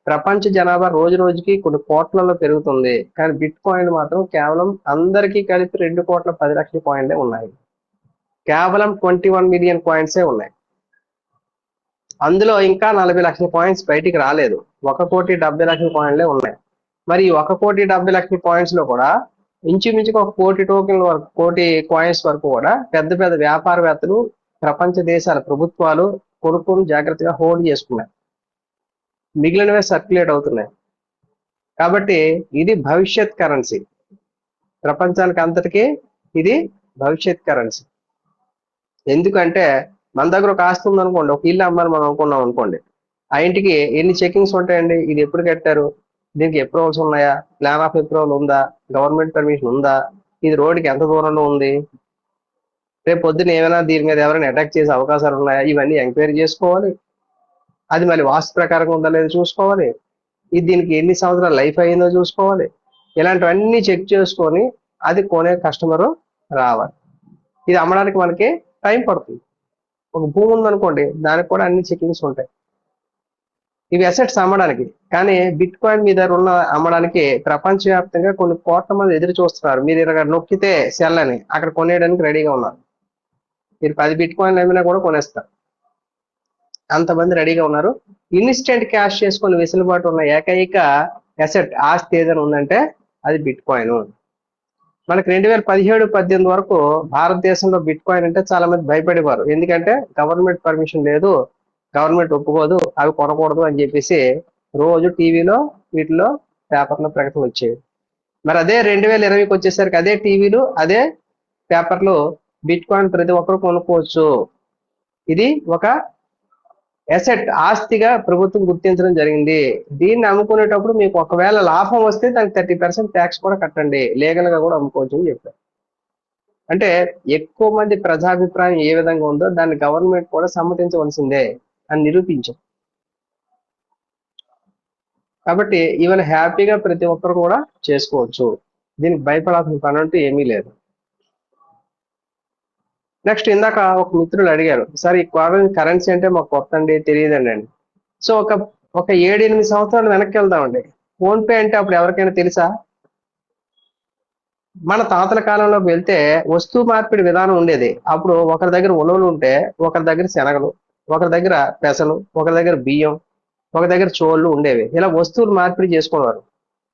ప్రపంచ జనాభా రోజు రోజుకి కొన్ని కోట్లలో పెరుగుతుంది, కానీ బిట్ కాయిన్ మాత్రం కేవలం అందరికీ కలిపి 2,10,00,000 కాయిన్లే ఉన్నాయి. కేవలం 21 మిలియన్ కాయిన్సే ఉన్నాయి. అందులో ఇంకా 40 లక్షల కాయిన్స్ బయటికి రాలేదు. 1,70,00,000 కాయిన్లే ఉన్నాయి. మరి 1,70,00,000 కాయిన్స్ లో కూడా ఇంచుమించుగా 1 కోటి టోకెన్ల వరకు, 1 కోటి కాయిన్స్ వరకు కూడా పెద్ద పెద్ద వ్యాపారవేత్తలు, ప్రపంచ దేశాల ప్రభుత్వాలు కొనుక్కొని జాగ్రత్తగా హోల్డ్ చేసుకున్నాయి. మిగిలినవే సర్క్యులేట్ అవుతున్నాయి. కాబట్టి ఇది భవిష్యత్ కరెన్సీ, ప్రపంచానికి అంతటికీ ఇది భవిష్యత్ కరెన్సీ. ఎందుకంటే మన దగ్గర ఒక ఆస్తి ఉందనుకోండి, ఒక ఇల్లు అమ్మాలి మనం అనుకున్నాం అనుకోండి, ఆ ఇంటికి ఎన్ని చెకింగ్స్ ఉంటాయండి? ఇది ఎప్పుడు కట్టారు, దీనికి అప్రూవల్స్ ఉన్నాయా, ప్లాన్ ఆఫ్ అప్రూవల్ ఉందా, గవర్నమెంట్ పర్మిషన్ ఉందా, ఇది రోడ్డుకి ఎంత దూరంలో ఉంది, రేపు పొద్దున్న ఏమైనా దీని మీద ఎవరైనా అటాక్ చేసే అవకాశాలు ఉన్నాయా, ఇవన్నీ ఎంక్వైరీ చేసుకోవాలి. అది మళ్ళీ వాస్తు ప్రకారంగా ఉందా లేదో చూసుకోవాలి. ఇది దీనికి ఎన్ని సంవత్సరాల లైఫ్ అయ్యిందో చూసుకోవాలి. ఇలాంటివన్నీ చెక్ చేసుకొని అది కొనే కస్టమరు రావాలి. ఇది అమ్మడానికి మనకి టైం పడుతుంది. ఒక భూమి ఉందనుకోండి, దానికి కూడా అన్ని చెకింగ్స్ ఉంటాయి. ఇవి అసెట్స్ అమ్మడానికి. కానీ బిట్ కాయిన్ మీద రుణ అమ్మడానికి ప్రపంచవ్యాప్తంగా కొన్ని కోట్ల మంది ఎదురు చూస్తున్నారు. మీరు ఇక్కడ నొక్కితే సెల్ అని అక్కడ కొనేయడానికి రెడీగా ఉన్నారు. మీరు 10 బిట్ కాయిన్లు అమ్మినా కూడా కొనేస్తారు, అంతమంది రెడీగా ఉన్నారు. ఇన్స్టెంట్ క్యాష్ చేసుకొని వెసులుబాటు ఉన్న ఏకైక అసెట్ ఆస్తి ఏదైనా ఉందంటే అది బిట్ కాయిన్. మనకి 2017-18 వరకు భారతదేశంలో బిట్ కాయిన్ అంటే చాలా మంది భయపడేవారు. ఎందుకంటే గవర్నమెంట్ పర్మిషన్ లేదు, గవర్నమెంట్ ఒప్పుకోదు, అవి కొనకూడదు అని చెప్పేసి రోజు టీవీలో వీటిలో పేపర్లో ప్రకటన వచ్చేవి. మరి అదే 2020కి వచ్చేసరికి అదే టీవీలు అదే పేపర్లు బిట్ కాయిన్ ప్రతి ఒక్కరు కొనుక్కోవచ్చు, ఇది ఒక అసెట్ ఆస్తిగా ప్రభుత్వం గుర్తించడం జరిగింది. దీన్ని అమ్ముకునేటప్పుడు మీకు ఒకవేళ లాభం వస్తే దానికి 30% ట్యాక్స్ కూడా కట్టండి, లీగల్ గా కూడా అమ్ముకోవచ్చు అని చెప్పారు. అంటే ఎక్కువ మంది ప్రజాభిప్రాయం ఏ విధంగా ఉందో దాన్ని గవర్నమెంట్ కూడా సమ్మతించవలసిందే అని నిరూపించాం. కాబట్టి ఇవాళ హ్యాపీగా ప్రతి ఒక్కరు కూడా చేసుకోవచ్చు, దీనికి భయపడాల్సిన పని అంటూ ఏమీ లేదు. నెక్స్ట్ ఇందాక ఒక మిత్రులు అడిగారు, సార్ ఈ కరెన్సీ అంటే మాకు కొత్త అండి, తెలియదండి అండి. సో ఒక 7-8 సంవత్సరాలు వెనక్కి వెళ్దామండి. ఫోన్ పే అంటే అప్పుడు ఎవరికైనా తెలుసా? మన తాతల కాలంలోకి వెళ్తే వస్తువు మార్పిడి విధానం ఉండేది. అప్పుడు ఒకరి దగ్గర ఉలవలు ఉంటే ఒకరి దగ్గర శనగలు, ఒకరి దగ్గర పెసలు, ఒకరి దగ్గర బియ్యం, ఒక దగ్గర చోళ్ళు ఉండేవి. ఇలా వస్తువులు మార్పిడి చేసుకునేవారు.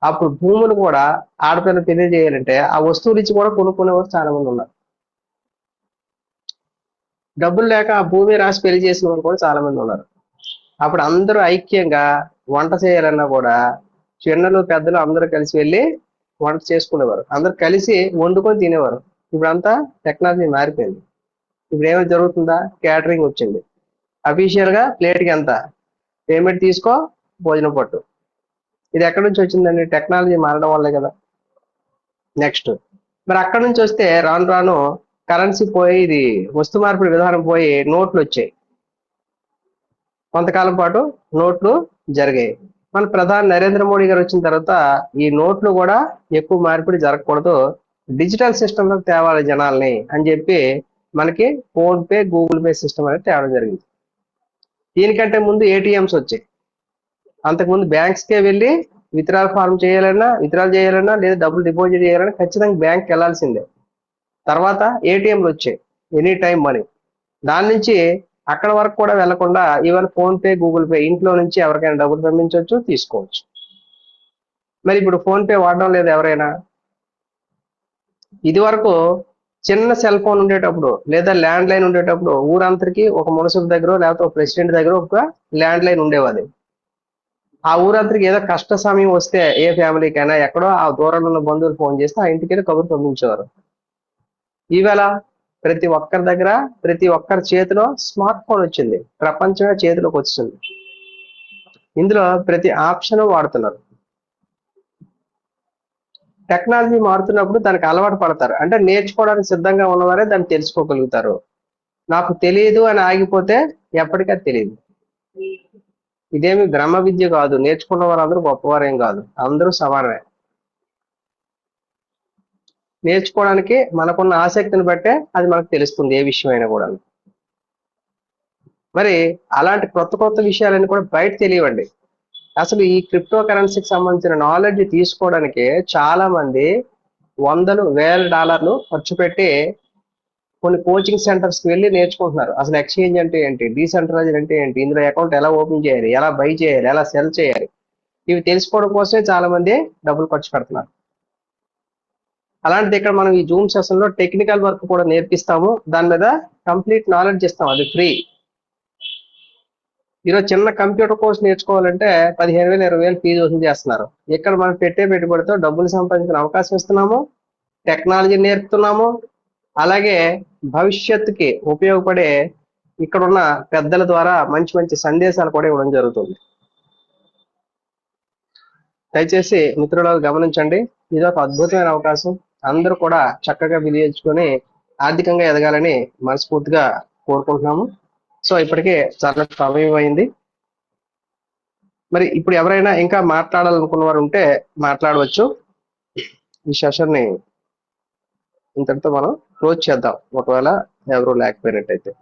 అప్పుడు భూములు కూడా ఆడపిల్ల పెళ్లి చేయాలంటే ఆ వస్తువులు ఇచ్చి కూడా కొనుక్కునేవారు చాలా మంది ఉన్నారు. డబ్బులు లేక ఆ భూమి రాసి పెళ్లి చేసిన వాళ్ళు కూడా చాలా మంది ఉన్నారు. అప్పుడు అందరూ ఐక్యంగా వంట చేయాలన్నా కూడా చిన్నలు పెద్దలు అందరూ కలిసి వెళ్ళి వంట చేసుకునేవారు, అందరు కలిసి వండుకొని తినేవారు. ఇప్పుడు అంతా టెక్నాలజీ మారిపోయింది. ఇప్పుడు ఏమైనా జరుగుతుందా? క్యాటరింగ్ వచ్చింది. అఫీషియల్ గా ప్లేట్కి ఎంత పేమెంట్ తీసుకో, భోజనం పట్టు. ఇది ఎక్కడి నుంచి వచ్చిందండి? టెక్నాలజీ మారడం వల్లే కదా. నెక్స్ట్ మరి అక్కడి నుంచి వస్తే రాను రాను కరెన్సీ పోయి, ఇది వస్తు మార్పిడి విధానం పోయి నోట్లు వచ్చాయి. కొంతకాలం పాటు నోట్లు జరిగాయి. మన ప్రధాని నరేంద్ర మోడీ గారు వచ్చిన తర్వాత ఈ నోట్లు కూడా ఎక్కువ మార్పిడి జరగకూడదు, డిజిటల్ సిస్టమ్ లో తేవాలి జనాల్ని అని చెప్పి మనకి phone pay, Google pay system అనేది తేవడం జరిగింది. దీనికంటే ముందు ఏటీఎంస్ వచ్చాయి. అంతకుముందు బ్యాంక్స్కే వెళ్ళి విత్డ్రాల్ ఫార్మ్ చేయాలన్నా, విత్డ్రాల్ చేయాలన్నా లేదా డబ్బులు డిపాజిట్ చేయాలన్నా ఖచ్చితంగా బ్యాంక్కి వెళ్ళాల్సిందే. తర్వాత ఏటీఎంలు వచ్చాయి, ఎనీ టైం మనీ. దాని నుంచి అక్కడ వరకు కూడా వెళ్లకుండా even phone pay, Google pay ఇంట్లో నుంచి ఎవరికైనా డబ్బులు పంపించవచ్చు, తీసుకోవచ్చు. మరి ఇప్పుడు ఫోన్ పే వాడడం లేదు ఎవరైనా. ఇది వరకు చిన్న సెల్ ఫోన్ ఉండేటప్పుడు లేదా ల్యాండ్ లైన్ ఉండేటప్పుడు ఊరంతరికి ఒక మున్సిపల్ దగ్గర లేకపోతే ఒక ప్రెసిడెంట్ దగ్గర ఒక ల్యాండ్ లైన్ ఉండేవాది. ఆ ఊరంతరికి ఏదో కష్ట సమయం వస్తే ఏ ఫ్యామిలీకైనా ఎక్కడో ఆ దూరంలో ఉన్న బంధువులు ఫోన్ చేస్తే ఆ ఇంటికి వెళ్ళి కబురు పంపించేవారు. ఈవేళ ప్రతి ఒక్కరి దగ్గర, ప్రతి ఒక్కరి చేతిలో స్మార్ట్ ఫోన్ వచ్చింది, ప్రపంచమే చేతిలోకి వచ్చింది. ఇందులో ప్రతి ఆప్షన్ వాడుతున్నారు. టెక్నాలజీ మారుతున్నప్పుడు దానికి అలవాటు పడతారు. అంటే నేర్చుకోవడానికి సిద్ధంగా ఉన్నవారే దాన్ని తెలుసుకోగలుగుతారు. నాకు తెలియదు అని ఆగిపోతే ఎప్పటికీ తెలియదు. ఇదేమి బ్రహ్మ విద్య కాదు, నేర్చుకున్న వారందరూ గొప్పవారేం కాదు, అందరూ సమానమే. నేర్చుకోవడానికి మనకున్న ఆసక్తిని బట్టే అది మనకు తెలుస్తుంది ఏ విషయమైనా కూడా. మరి అలాంటి కొత్త కొత్త విషయాలన్నీ కూడా బయట తెలియవండి. అసలు ఈ క్రిప్టో కరెన్సీకి సంబంధించిన నాలెడ్జ్ తీసుకోవడానికి చాలా మంది వందలు వేల డాలర్లు ఖర్చు పెట్టి కొన్ని కోచింగ్ సెంటర్స్ కి వెళ్ళి నేర్చుకుంటున్నారు. అసలు ఎక్స్చేంజ్ అంటే ఏంటి, డీసెంట్రలైజ్డ్ అంటే ఏంటి, ఇందులో అకౌంట్ ఎలా ఓపెన్ చేయాలి, ఎలా బై చేయాలి, ఎలా సెల్ చేయాలి, ఇవి తెలుసుకోవడం కోసమే చాలా మంది డబ్బులు ఖర్చు పెడుతున్నారు. అలాంటిది ఇక్కడ మనం ఈ జూమ్ సెషన్ లో టెక్నికల్ వర్క్ కూడా నేర్పిస్తాము, దాని మీద కంప్లీట్ నాలెడ్జ్ ఇస్తాం, అది ఫ్రీ. ఈరోజు చిన్న కంప్యూటర్ కోర్స్ నేర్చుకోవాలంటే 15,000 20,000 ఫీజు వసూలు చేస్తున్నారు. ఇక్కడ మనం పెట్టే పెట్టుబడితో డబ్బులు సంపాదించిన అవకాశం ఇస్తున్నాము, టెక్నాలజీ నేర్పుతున్నాము, అలాగే భవిష్యత్తుకి ఉపయోగపడే ఇక్కడ ఉన్న పెద్దల ద్వారా మంచి మంచి సందేశాలు కూడా ఇవ్వడం జరుగుతుంది. దయచేసి మిత్రులు గమనించండి, ఇది ఒక అద్భుతమైన అవకాశం. అందరూ కూడా చక్కగా వినియోగించుకొని ఆర్థికంగా ఎదగాలని మనస్ఫూర్తిగా కోరుకుంటున్నాము. సో ఇప్పటికే చాలా సమయం అయింది. మరి ఇప్పుడు ఎవరైనా ఇంకా మాట్లాడాలనుకున్న వారు ఉంటే మాట్లాడవచ్చు. ఈ సెషన్ ని ఇంతటితో మనం క్లోజ్ చేద్దాం, ఒకవేళ ఎవరు లేకపోయినట్టయితే.